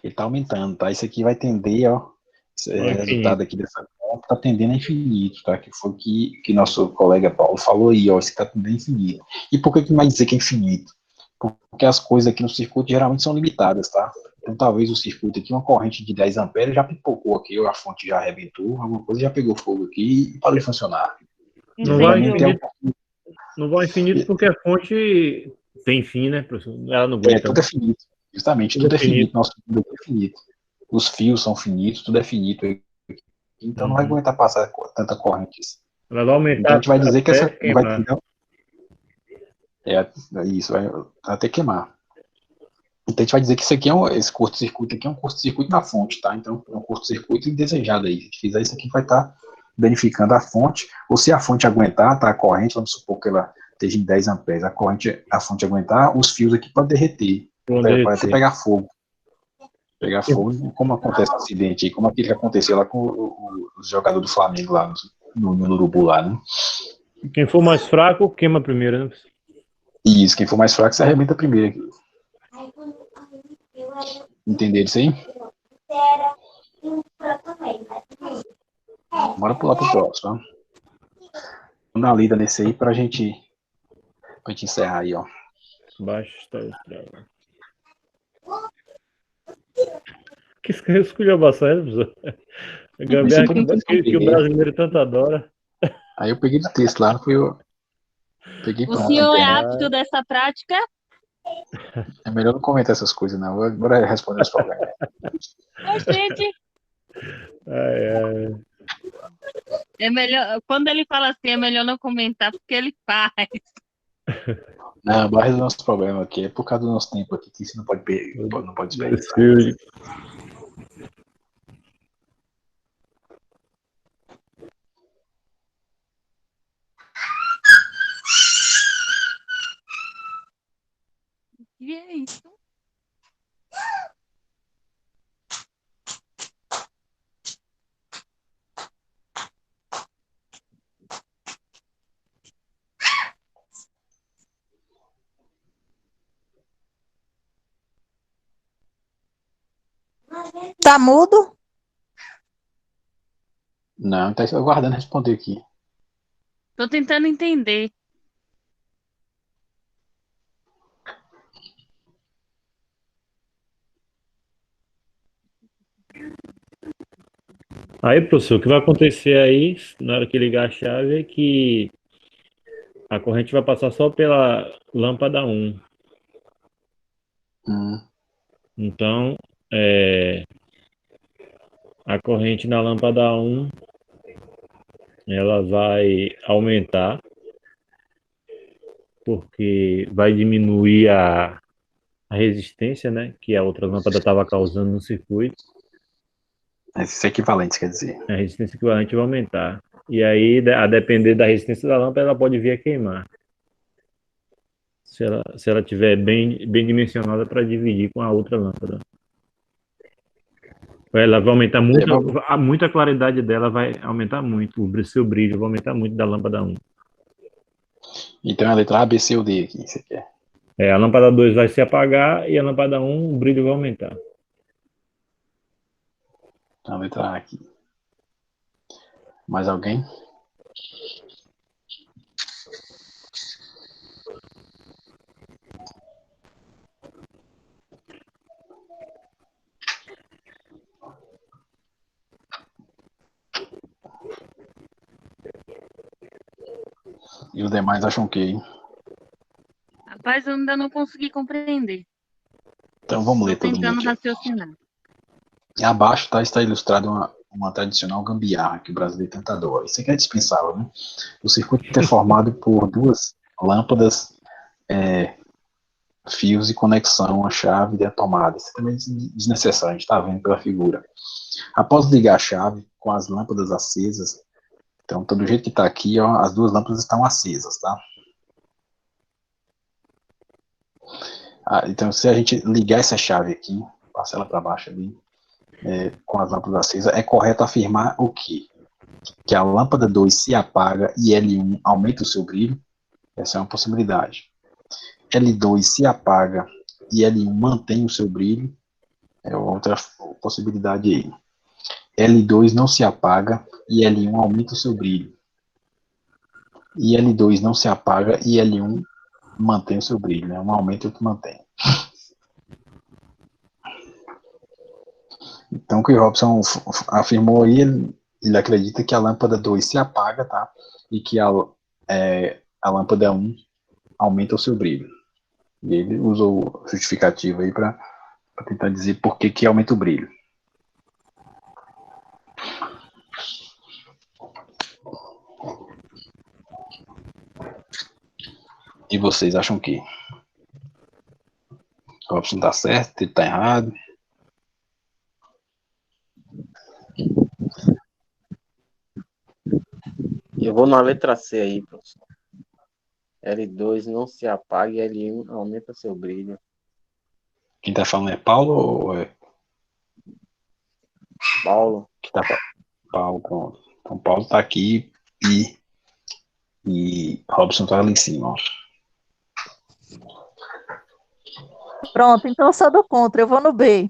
Ele está aumentando, tá? Isso aqui vai tender, ó. Esse resultado aqui dessa conta está tendendo a infinito, tá? Que foi o que nosso colega Paulo falou aí, ó. Isso está tendendo a infinito. E por que vai dizer que é infinito? Porque as coisas aqui no circuito geralmente são limitadas, tá? Então talvez o circuito aqui, uma corrente de 10 amperes já pipocou aqui, ou a fonte já arrebentou, alguma coisa já pegou fogo aqui e parou de funcionar. Não vai Incendiou. infinito. Não vai infinito porque a fonte tem fim, né, professor? Ela não aguenta. Tudo é finito. Justamente, tudo é finito. Nosso mundo é finito. Os fios são finitos, tudo é finito. Então não vai aguentar passar tanta corrente. Ela vai aumentar. Então a gente vai dizer que essa queimar. vai ter. Isso, vai até queimar. Então a gente vai dizer que isso aqui esse curto-circuito aqui é um curto-circuito na fonte, tá? Então é um curto-circuito indesejado aí. Se a gente fizer isso aqui, vai estar danificando a fonte. Ou se a fonte aguentar, tá? A corrente, vamos supor que ela esteja em 10 amperes. A fonte aguentar, os fios aqui podem derreter. Pode até pegar fogo. Pegar fogo, como acontece um acidente aí, como aquele que aconteceu lá com o jogador do Flamengo lá no Urubu lá, né? Quem for mais fraco, queima primeiro, né? Isso, quem for mais fraco se arrebenta primeiro aqui. Entenderam isso aí? Bora pular pro próximo, ó. Vamos dar uma lida nesse aí pra gente encerrar aí, ó. Baixo está o estrago. Que esculhambação é, professor? Gambiarra que o brasileiro tanto adora. Aí eu peguei do texto lá, fui eu. Peguei O pronto. senhor é apto dessa prática? É melhor não comentar essas coisas, não. Bora responder os problemas. Gente, é melhor. Quando ele fala assim, é melhor não comentar, porque ele faz. Não, bora resolver nosso problema aqui. É por causa do nosso tempo aqui, que isso não pode desperdiçar. E é isso. Tá mudo? Não, tá aguardando responder aqui. Tô tentando entender. Aí, professor, o que vai acontecer aí, na hora que ligar a chave, é que a corrente vai passar só pela lâmpada 1. Então, a corrente na lâmpada 1, ela vai aumentar, porque vai diminuir a resistência, né, que a outra lâmpada estava causando no circuito. Esses equivalentes, quer dizer. A resistência equivalente vai aumentar. E aí, a depender da resistência da lâmpada, ela pode vir a queimar. Se ela tiver bem dimensionada para dividir com a outra lâmpada. Ela vai aumentar muito, a claridade dela vai aumentar muito, o seu brilho vai aumentar muito da lâmpada 1. Então é a letra A, B, C ou D aqui, você quer? A lâmpada 2 vai se apagar e a lâmpada 1, o brilho vai aumentar. Então a letra A aqui. Mais alguém? E os demais acham o quê, hein? Rapaz, eu ainda não consegui compreender. Então vamos ler Tô todo mundo tentando aqui. raciocinar. E abaixo está ilustrado uma tradicional gambiarra que o brasileiro tanto adora. Isso aqui é dispensável, né? O circuito é formado por duas lâmpadas, fios de conexão, a chave e a tomada. Isso também é desnecessário, a gente está vendo pela figura. Após ligar a chave com as lâmpadas acesas, então, do jeito que está aqui, ó, as duas lâmpadas estão acesas, tá? Então, se a gente ligar essa chave aqui, passar ela para baixo ali, com as lâmpadas acesas, é correto afirmar o quê? Que a lâmpada 2 se apaga e L1 aumenta o seu brilho. Essa é uma possibilidade. L2 se apaga e L1 mantém o seu brilho. É outra possibilidade aí. L2 não se apaga e L1 aumenta o seu brilho. E L2 não se apaga e L1 mantém o seu brilho, né? Um aumenta e outro mantém. Então, o que o Robson afirmou aí, ele acredita que a lâmpada 2 se apaga, tá? E que a lâmpada 1 aumenta o seu brilho. E ele usou justificativa aí para tentar dizer por que aumenta o brilho. E vocês acham que o Robson tá certo, ele tá errado? Eu vou na letra C aí, professor. L2 não se apaga e L1 aumenta seu brilho. Quem tá falando é Paulo ou é Paulo, que tá falando? Paulo, pronto. Então Paulo tá aqui e Robson tá ali em cima, ó. Pronto, então eu sou do contra, eu vou no B.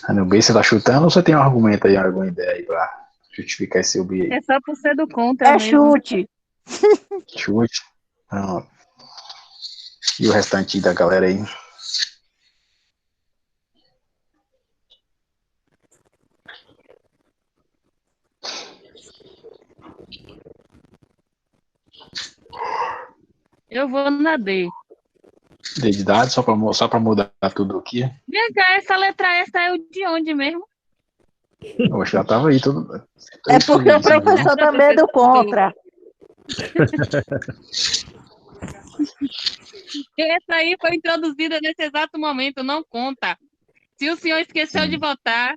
No B você tá chutando ou você tem um argumento aí, alguma ideia aí pra justificar esse seu B aí? É só por ser do contra É mesmo. chute. Chute. Pronto. E o restante da galera aí? Eu vou na D. D de dados, só pra mudar tudo aqui. Vem cá, essa letra S saiu de onde mesmo? Oxe, já tava aí tudo. É porque o professor também é do contra. Essa aí foi introduzida nesse exato momento, não conta. Se o senhor esqueceu de votar,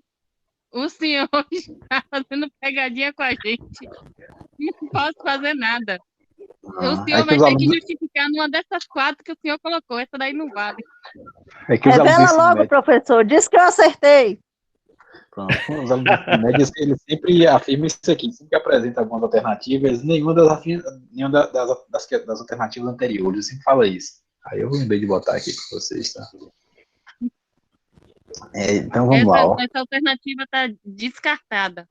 o senhor está fazendo pegadinha com a gente. Não posso fazer nada. O senhor vai ter que justificar numa dessas 4 que o senhor colocou. Essa daí não vale. É que os alunos do Revela ensino logo, médio, professor. Diz que eu acertei. pronto, os alunos do ensino médio, eles sempre afirmam isso aqui, sempre que apresentam algumas alternativas, nenhuma das alternativas anteriores, eu sempre falo isso. Aí eu lembrei de botar aqui para vocês, tá? Então vamos lá, ó. Essa alternativa está descartada.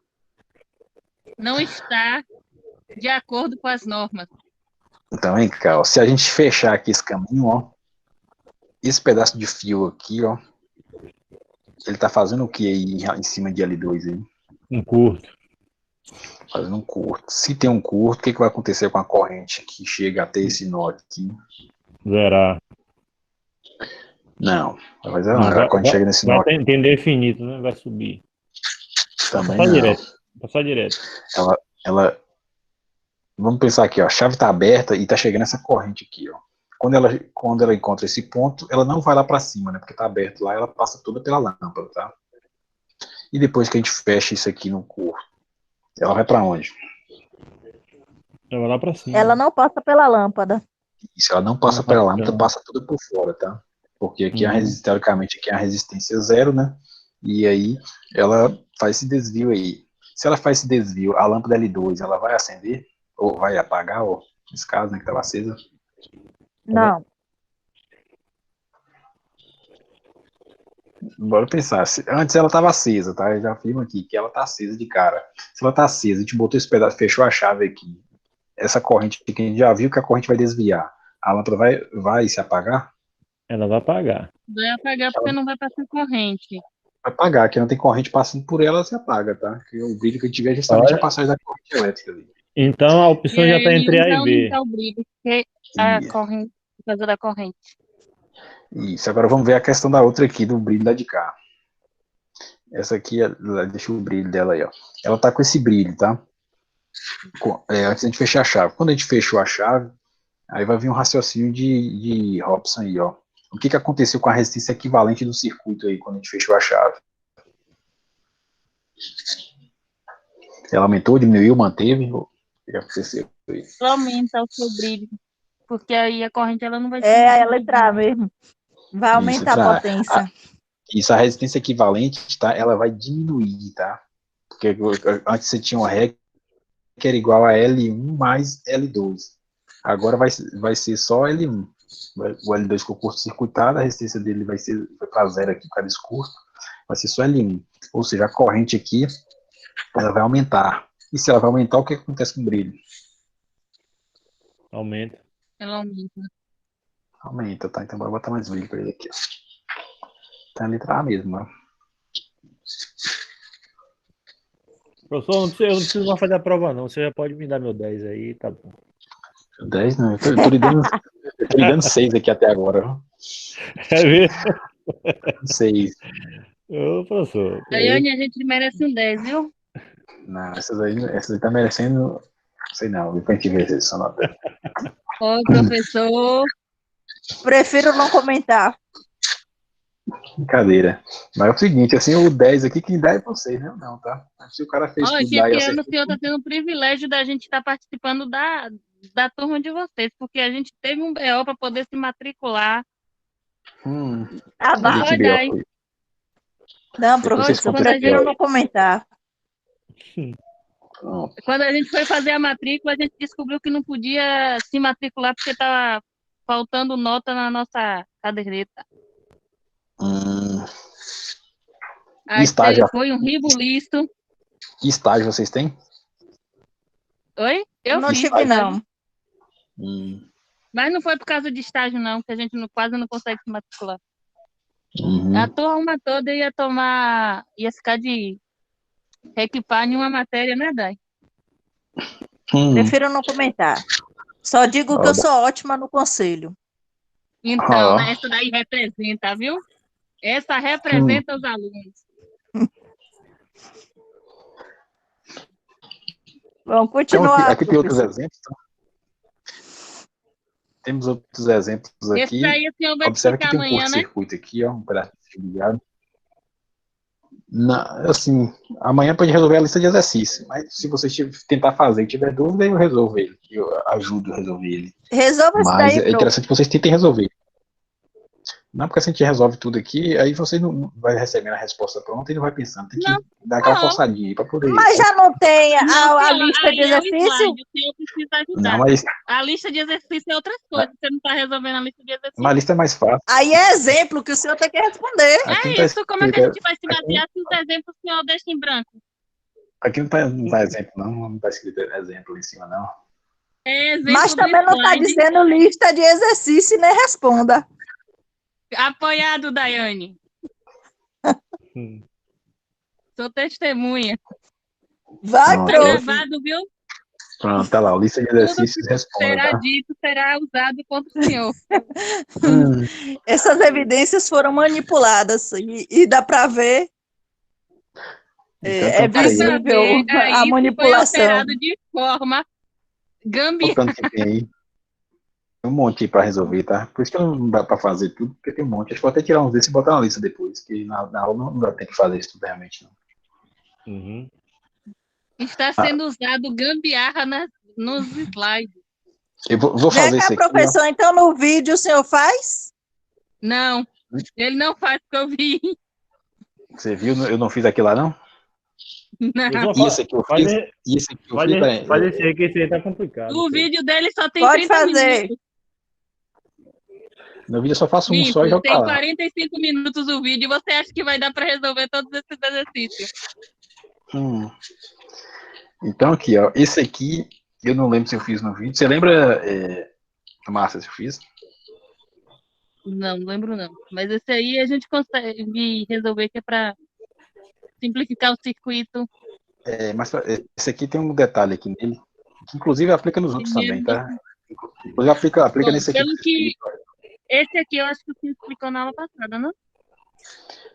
Não está de acordo com as normas. Então, vem cá, ó. Se a gente fechar aqui esse caminho, ó, esse pedaço de fio aqui, ó, ele tá fazendo o que aí em cima de L2 aí? Um curto. Fazendo um curto. Se tem um curto, o que vai acontecer com a corrente que chega até esse nó aqui? Zerar. Não, vai zerar. A corrente chega nesse nó vai ter infinito, né? Vai subir. também Passar não. direto. Passar direto. Ela, vamos pensar aqui, ó, a chave tá aberta e tá chegando essa corrente aqui, ó. Quando ela encontra esse ponto, ela não vai lá para cima, né? Porque tá aberto lá, ela passa toda pela lâmpada, tá? E depois que a gente fecha isso aqui no curto, ela vai para onde? Ela vai lá pra cima. Ela não passa pela lâmpada. Isso, ela não passa pela lâmpada, passa tudo por fora, tá? Porque aqui, teoricamente, aqui é a resistência zero, né? E aí, ela faz esse desvio aí. Se ela faz esse desvio, a lâmpada L2, ela vai acender? Ou vai apagar, ó, nesse caso, né, que estava acesa? Não. Bora pensar. Antes ela estava acesa, tá? Eu já afirmo aqui que ela tá acesa de cara. Se ela tá acesa, a gente botou esse pedaço, fechou a chave aqui. Essa corrente aqui, a gente já viu que a corrente vai desviar. A lâmpada vai se apagar? Ela vai apagar. Vai apagar porque não vai passar corrente. Vai apagar, que não tem corrente passando por ela, se apaga, tá? Que o brilho que a gente vê é justamente a passagem da corrente elétrica ali. Então a opção já está entre A e B. Não o brilho, porque a corrente, por causa da corrente. Isso, agora vamos ver a questão da outra aqui, do brilho da de cá. Essa aqui, deixa o brilho dela aí, ó. Ela tá com esse brilho, tá? Antes da gente fechar a chave. Quando a gente fechou a chave, aí vai vir um raciocínio de Robson aí, ó. O que aconteceu com a resistência equivalente do circuito aí, quando a gente fechou a chave? Ela aumentou, diminuiu, manteve? O que aconteceu aí? Ela aumenta o seu brilho, porque aí a corrente ela não vai ser... Ela entrar mesmo. Vai aumentar a potência. Isso, a resistência equivalente, tá? Ela vai diminuir, tá? Porque antes você tinha uma regra que era igual a L1 mais L2. Agora vai ser só L1. O L2 ficou curto-circuitado, a resistência dele foi para zero aqui por causa desse curto. Vai ser só L1. Ou seja, a corrente aqui, ela vai aumentar. E se ela vai aumentar, o que acontece com o brilho? Aumenta. Ela aumenta. Aumenta, tá? Então bora botar mais brilho para ele aqui, ó. Tá a letra A mesmo, ó. Professor, eu não preciso mais fazer a prova, não. Você já pode me dar meu 10 aí, tá bom. 10 não, eu tô lhe dando 6 aqui até agora. É mesmo? 6. Ô, professor. Daiane, a gente merece um 10, viu? Não, essas aí tá merecendo. Não sei não, depois a gente vê essa nota. Ô, professor. Prefiro não comentar. Brincadeira. Mas é o seguinte, assim, o 10 aqui, quem dá é vocês, né? Não, tá? Se o cara fez tudo Esse lá e ano o acertou. senhor está tendo o privilégio da gente estar participando da turma de vocês, porque a gente teve um BO para poder se matricular. Ah, E bah. que Olha aí. BO foi? Não, Foi que vocês professor, quando a prefiro complicaram. não comentar. Pronto. Quando a gente foi fazer a matrícula, a gente descobriu que não podia se matricular porque estava faltando nota na nossa caderneta. Hum, Aí estágio, foi um ribuliço. que estágio vocês têm? Oi? Eu Não fiz tive, estágio. não. Hum, Mas não foi por causa de estágio, não, que a gente quase não consegue se matricular. uhum. A turma toda ia ficar de reequipar em uma matéria, né, Dai? Prefiro não comentar. Só digo que Ó, eu sou ótima no conselho. Então, ó. né, essa daí representa, viu? Essa representa os alunos. Vamos Então, continuar, aqui tem outros professor. exemplos. Tá? Temos outros exemplos Esse aqui. daí o senhor vai Observa que explicar tem um amanhã, né? curto-circuito aqui, ó, um pedaço de fio ligado. Assim, amanhã pode resolver a lista de exercícios, mas se você tentar fazer e tiver dúvida, eu resolvo ele. Eu ajudo a resolver ele. Resolva isso Mas daí, é interessante que vocês tentem resolver. Não, porque se a gente resolve tudo aqui, aí você não vai recebendo a resposta pronta e não vai pensando. Tem que Não, dar aquela não. forçadinha aí para poder. Mas já não tem Não, a senhor, lista de aí é o exercício? slide, o senhor precisa ajudar. Não, mas A lista de exercício é outras coisas, você não está resolvendo a lista de exercício. uma lista é mais fácil. Aí é exemplo que o senhor tem que responder. Aqui não É tá isso, como é que a escrito- gente vai se basear se os exemplos o senhor deixa em branco? Aqui não tá exemplo, não tá escrito exemplo em cima, não. É exemplo Mas do também não está slide. dizendo lista de exercício, nem responda. Apoiado, Daiane. Sou testemunha. Vai, Não, Tá prof. gravado, viu? Pronto, tá lá, lista de Tudo exercícios que responda, será tá? dito será usado contra o senhor. Essas evidências foram manipuladas e dá para ver, Então, é peraí, visível Aí a foi manipulação. alterado de forma gambiarra. tanto que tem aí. Tem um monte aí pra resolver, tá? Por isso que não dá pra fazer tudo, porque tem um monte. Acho que vou até tirar uns desses e botar na lista depois, que na aula não dá tempo de fazer isso tudo realmente, não. Uhum. Está sendo usado gambiarra nos slides. Eu vou Vem fazer cá, isso aqui, ó. professor, então no vídeo o senhor faz? Não, ele não faz o que eu vi. Você viu? Eu não fiz aquilo lá, não? Não. E esse aqui eu fiz? E esse aqui eu fiz? Peraí, Faz esse aí, que esse aí tá complicado. O esse aí. vídeo dele só tem Pode 30 fazer. minutos. no vídeo eu só faço um Minto, só e jogo pra tem lá. 45 minutos o vídeo. Você acha que vai dar para resolver todos esses exercícios? Então aqui, ó. Esse aqui, eu não lembro se eu fiz no vídeo. Você lembra, Márcia, se eu fiz? Não, não lembro não. Mas esse aí a gente consegue resolver, que é para simplificar o circuito. Mas esse aqui tem um detalhe aqui nele, que inclusive aplica nos outros também, tá? Inclusive aplica Bom, nesse aqui. pelo que esse aqui eu acho que você explicou na aula passada, não?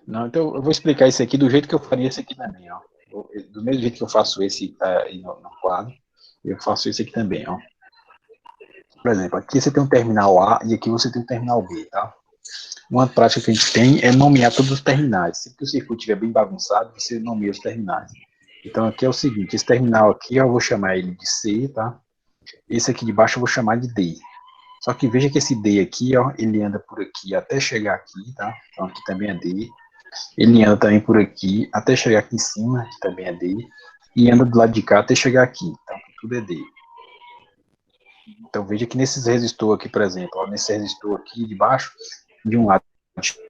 Não, então eu vou explicar esse aqui do jeito que eu faria esse aqui também, ó. Do mesmo jeito que eu faço esse aí no quadro, eu faço esse aqui também, ó. Por exemplo, aqui você tem um terminal A e aqui você tem um terminal B, tá? Uma prática que a gente tem é nomear todos os terminais. Se o circuito estiver bem bagunçado, você nomeia os terminais. Então aqui é o seguinte, esse terminal aqui, ó, eu vou chamar ele de C, tá? Esse aqui de baixo eu vou chamar de D. Só que veja que esse D aqui, ó, ele anda por aqui até chegar aqui, tá? Então aqui também é D. Ele anda também por aqui até chegar aqui em cima, que também é D. E anda do lado de cá até chegar aqui. Então tudo é D. Então veja que nesses resistor aqui, por exemplo, ó, nesse resistor aqui de baixo, de um lado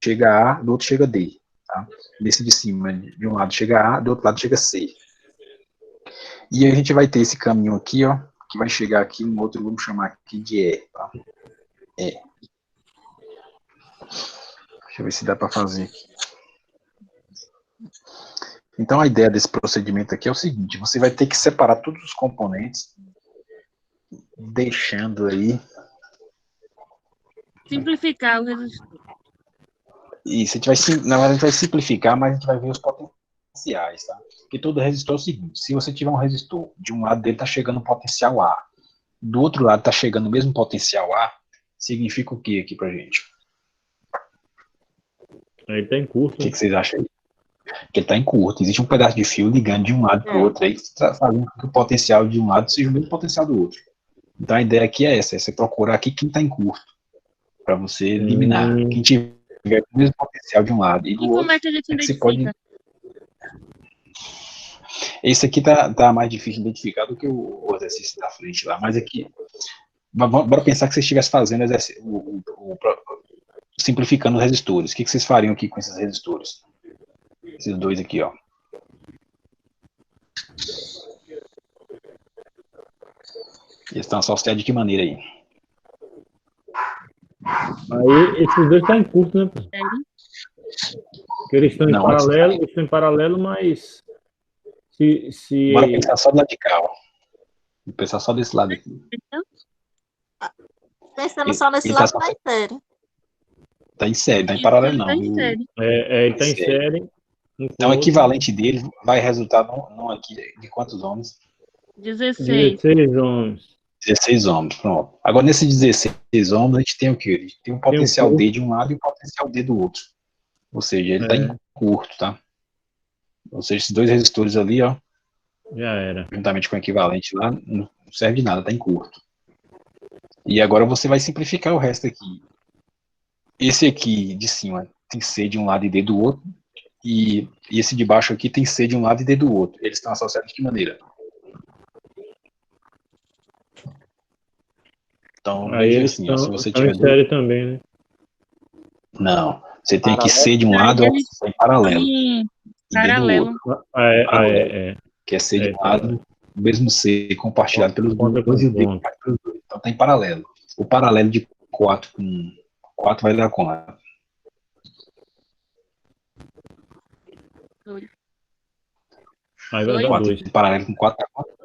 chega A, do outro chega D. Tá? Nesse de cima, de um lado chega A, do outro lado chega C. E a gente vai ter esse caminho aqui, ó, que vai chegar aqui no outro, vamos chamar aqui de E. Tá? E. Deixa eu ver se dá para fazer aqui. Então a ideia desse procedimento aqui é o seguinte, você vai ter que separar todos os componentes, deixando aí... Simplificar o resistor. Isso, a gente vai, na verdade, a gente vai simplificar, mas a gente vai ver os potenciais, tá? Porque todo resistor é o seguinte, se você tiver um resistor, de um lado dele está chegando o potencial A, do outro lado está chegando o mesmo potencial A, significa o que aqui pra gente? Ele tá em curto. O que vocês acham aí? Que ele está em curto, existe um pedaço de fio ligando de um lado para o outro, aí fazendo com que o potencial de um lado seja o mesmo potencial do outro. Então a ideia aqui é essa, é você procurar aqui quem está em curto, para você eliminar. Quem tiver o mesmo potencial de um lado e do E outro, como é que a gente você pode... identifica? Esse aqui tá mais difícil de identificar do que o exercício da frente lá, mas aqui, bora pensar que você estivesse fazendo simplificando os resistores. O que vocês fariam aqui com esses resistores? Esses dois aqui, ó. Eles estão associados de que maneira aí? Aí esses dois estão em curto, né? Sério? Porque eles estão Não, em paralelo, mas bora pensar só do lado de cá, ó. Vou pensar só desse lado aqui. Pensando só nesse Ele lado, tá tá em série. Tá em série, tá em Isso, paralelo ele tá não. em série. ele está em série. Então o equivalente dele vai resultar num aqui de quantos ohms? 16. 16 ohms. 16 ohms, pronto. Agora nesses 16 ohms a gente tem o quê? A gente tem um potencial D de um lado e um potencial D do outro. Ou seja, ele tá em curto, tá? Ou seja, esses dois resistores ali, ó, Já era. juntamente com o equivalente lá, não serve de nada, tá em curto. E agora você vai simplificar o resto aqui. Esse aqui de cima tem C de um lado e D do outro. E esse de baixo aqui tem C de um lado e D do outro. Eles estão associados de que maneira? Então, Aí veja eles assim, ó, se você estão tiver em série também, né? Não, você tem aqui Paralelo. C de um Aí lado eles em paralelo em e D do paralelo. outro. É. Que é C de um Paralelo. lado, o mesmo C compartilhado pelos Ponta dois com e o D ponta. compartilhado pelos dois. Então tá em paralelo. O paralelo de 4 com 4 vai dar quanto? Aí vai dar 4 2. em paralelo com 4 dá quanto?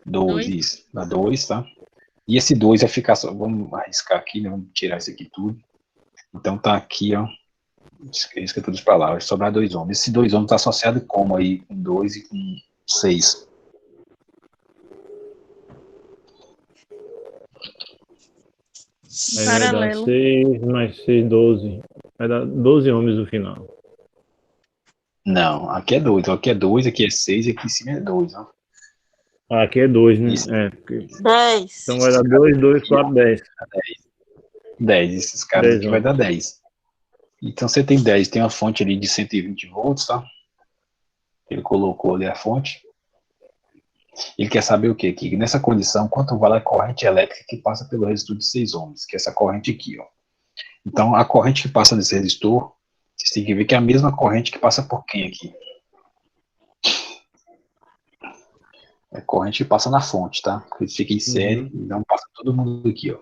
2, Dois. isso. Dá 2, tá? E esse 2 vai ficar só. Vamos arriscar aqui, né? Vamos tirar isso aqui tudo. Então tá aqui, ó. Risca tudo para lá. Vai sobrar 2 ohms. Esse 2 ohms tá associado como aí? Com 2 e com 6. Aí vai dar Paralelo. 6 mais 6, 12. Vai dar 12 ohms no final. Não, aqui é 2. Aqui é 2, aqui é 6 e aqui em cima é 2. Ó. Aqui é 2, né? Isso. Porque... 10. Então vai dar 2, 2, 4, 10. 10. Esses caras 10 aqui vai ohms. dar 10. Então você tem 10. Tem uma fonte ali de 120 volts, tá? Ele colocou ali a fonte. Ele quer saber o quê? Que nessa condição, quanto vale a corrente elétrica que passa pelo resistor de 6 ohms, que é essa corrente aqui, ó. Então, a corrente que passa nesse resistor, vocês têm que ver que é a mesma corrente que passa por quem aqui? É a corrente que passa na fonte, tá? Porque fica em série, então passa todo mundo aqui, ó.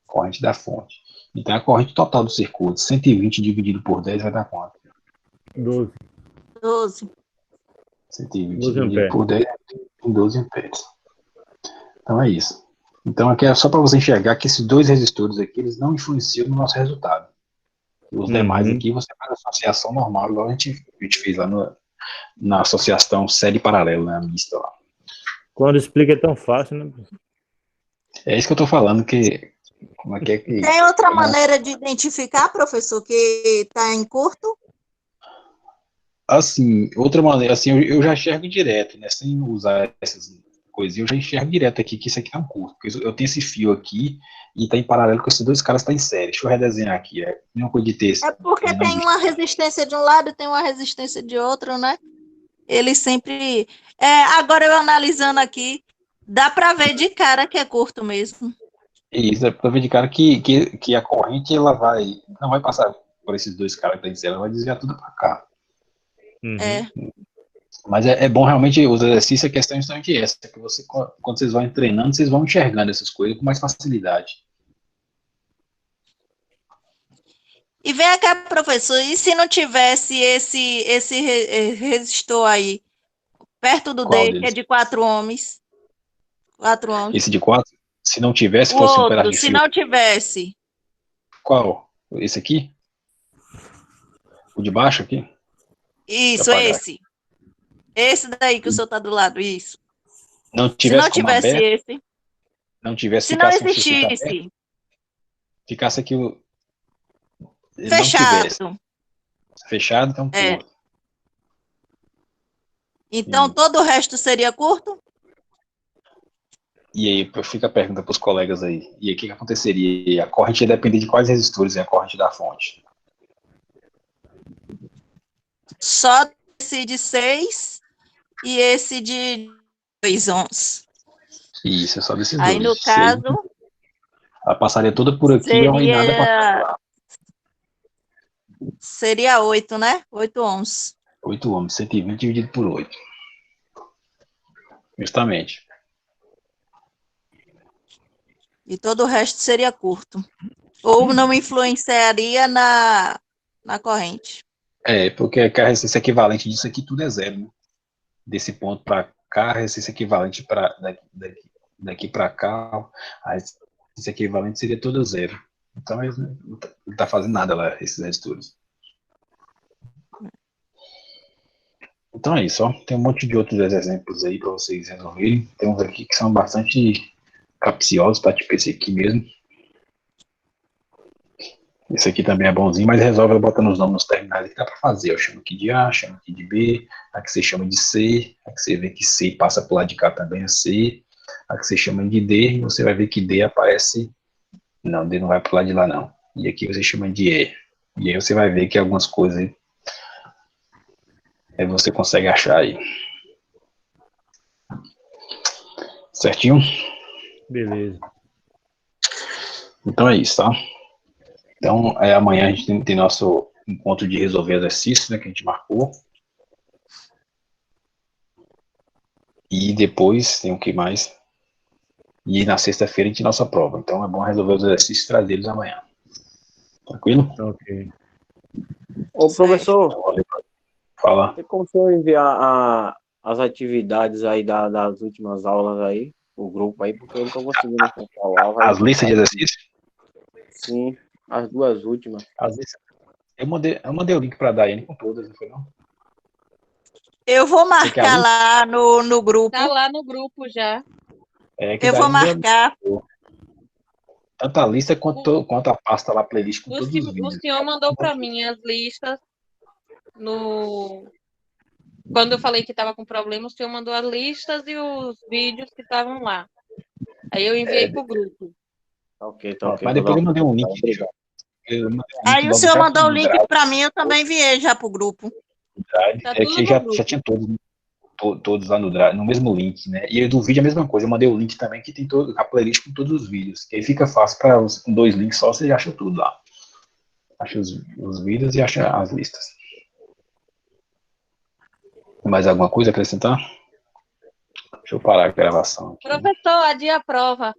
Corrente da fonte. Então, a corrente total do circuito, 120 dividido por 10 vai dar quanto? 12. 12. 120 12 dividido amperes. por 10 em 12 amperes. Então, é isso. Então, aqui é só para você enxergar que esses dois resistores aqui, eles não influenciam no nosso resultado. Os demais aqui, você faz associação normal, igual a gente fez lá na associação série paralela, né, mista lá. Quando explica é tão fácil, né? É isso que eu tô falando, que... Como é que... Tem outra maneira de identificar, professor, que está em curto? Assim, outra maneira, assim, eu já enxergo direto, né, sem usar essas coisas, eu já enxergo direto aqui que isso aqui tá um curto, porque eu tenho esse fio aqui e tá em paralelo com esses dois caras, tá em série. Deixa eu redesenhar aqui, não coisa de texto. É porque tem uma resistência de um lado e tem uma resistência de outro, né? Ele sempre... agora eu analisando aqui, dá para ver de cara que é curto mesmo. Isso, é pra ver de cara que a corrente, ela não vai passar por esses dois caras que tá em série, ela vai desviar tudo pra cá. É. Mas é bom realmente, os exercícios, a questão é justamente essa, que você, quando vocês vão treinando, vocês vão enxergando essas coisas com mais facilidade. E vem cá, professor, e se não tivesse esse resistor aí, perto do Qual D, que é deles? de 4 ohms? 4 ohms. Esse de 4? Se não tivesse, O fosse um pedaço outro, de se fio. não tivesse. Qual? Esse aqui? O de baixo aqui? Isso, esse. Esse daí que o senhor está do lado, isso. Não Se tivesse não como tivesse aberto, esse. não tivesse, Se não ficasse um circuito aberto, existisse. ficasse aqui ele não tivesse Fechado. fechado, então curto. Então, todo o resto seria curto? E aí fica a pergunta para os colegas aí. E aí o que aconteceria? A corrente ia depender de quais resistores é a corrente da fonte? Só esse de 6 e esse de 2 ohms. Isso, é só desses Aí, no dois. E aí, caso, ela passaria toda por aqui ó, e nada passaria seria, lá. seria 8, né? 8 ohms. 8 ohms, 120 dividido por 8. Justamente. E todo o resto seria curto. Ou não influenciaria na corrente. É, porque a resistência equivalente disso aqui tudo é zero, né? Desse ponto para cá, a resistência equivalente para daqui para cá, a resistência equivalente seria toda zero. Então ele não tá fazendo nada lá, esses resistores. Então é isso, ó. Tem um monte de outros exemplos aí para vocês resolverem. Tem uns aqui que são bastante capciosos, tá? Tipo esse aqui mesmo. Esse aqui também é bonzinho, mas resolve botando os nomes nos terminais que dá para fazer. Eu chamo aqui de A, chamo aqui de B, a que você chama de C, a que você vê que C passa para o lado de cá também é C, a que você chama de D, e você vai ver que D aparece. Não, D não vai para o lado de lá, não. E aqui você chama de E. E aí você vai ver que algumas coisas aí você consegue achar aí. Certinho? Beleza. Então é isso, tá? Então, amanhã a gente tem nosso encontro de resolver exercícios, né, que a gente marcou. E depois tem o que mais? E na sexta-feira a gente tem nossa prova. Então é bom resolver os exercícios e trazer eles amanhã. Tranquilo? Ok. Ô, professor, Fala. tem como eu enviar as atividades aí das últimas aulas aí, o grupo aí, porque eu não tô conseguindo acessar o aula. As listas de exercícios? Sim, as duas últimas. As listas. Eu mandei o link para a Daiane com todas, não foi não? Eu vou Você quer a marcar lista? lá no grupo. Tá lá no grupo já. É que Eu vou Daiane marcar. tanto a lista quanto a pasta lá, playlist com todos os O vídeos. senhor mandou para mim as listas quando eu falei que estava com problema, o senhor mandou as listas e os vídeos que estavam lá. Aí eu enviei para o grupo. Tá ok, tá Pronto, ok. mas Vou dar depois eu uma mandei um link. obrigado. Eu mandei um link Aí o logo senhor já mandou o pro link Drive. para mim, eu também enviei já para o grupo. Tá É tudo que no já grupo. tinha todos lá no Drive, no mesmo link, né? E do vídeo é a mesma coisa. Eu mandei o link também que tem a playlist com todos os vídeos. Que aí fica fácil para com 2 links só, você já acha tudo lá. Acha os vídeos e acha as listas. Mais alguma coisa a acrescentar? Deixa eu parar a gravação aqui. Professor, adia a prova.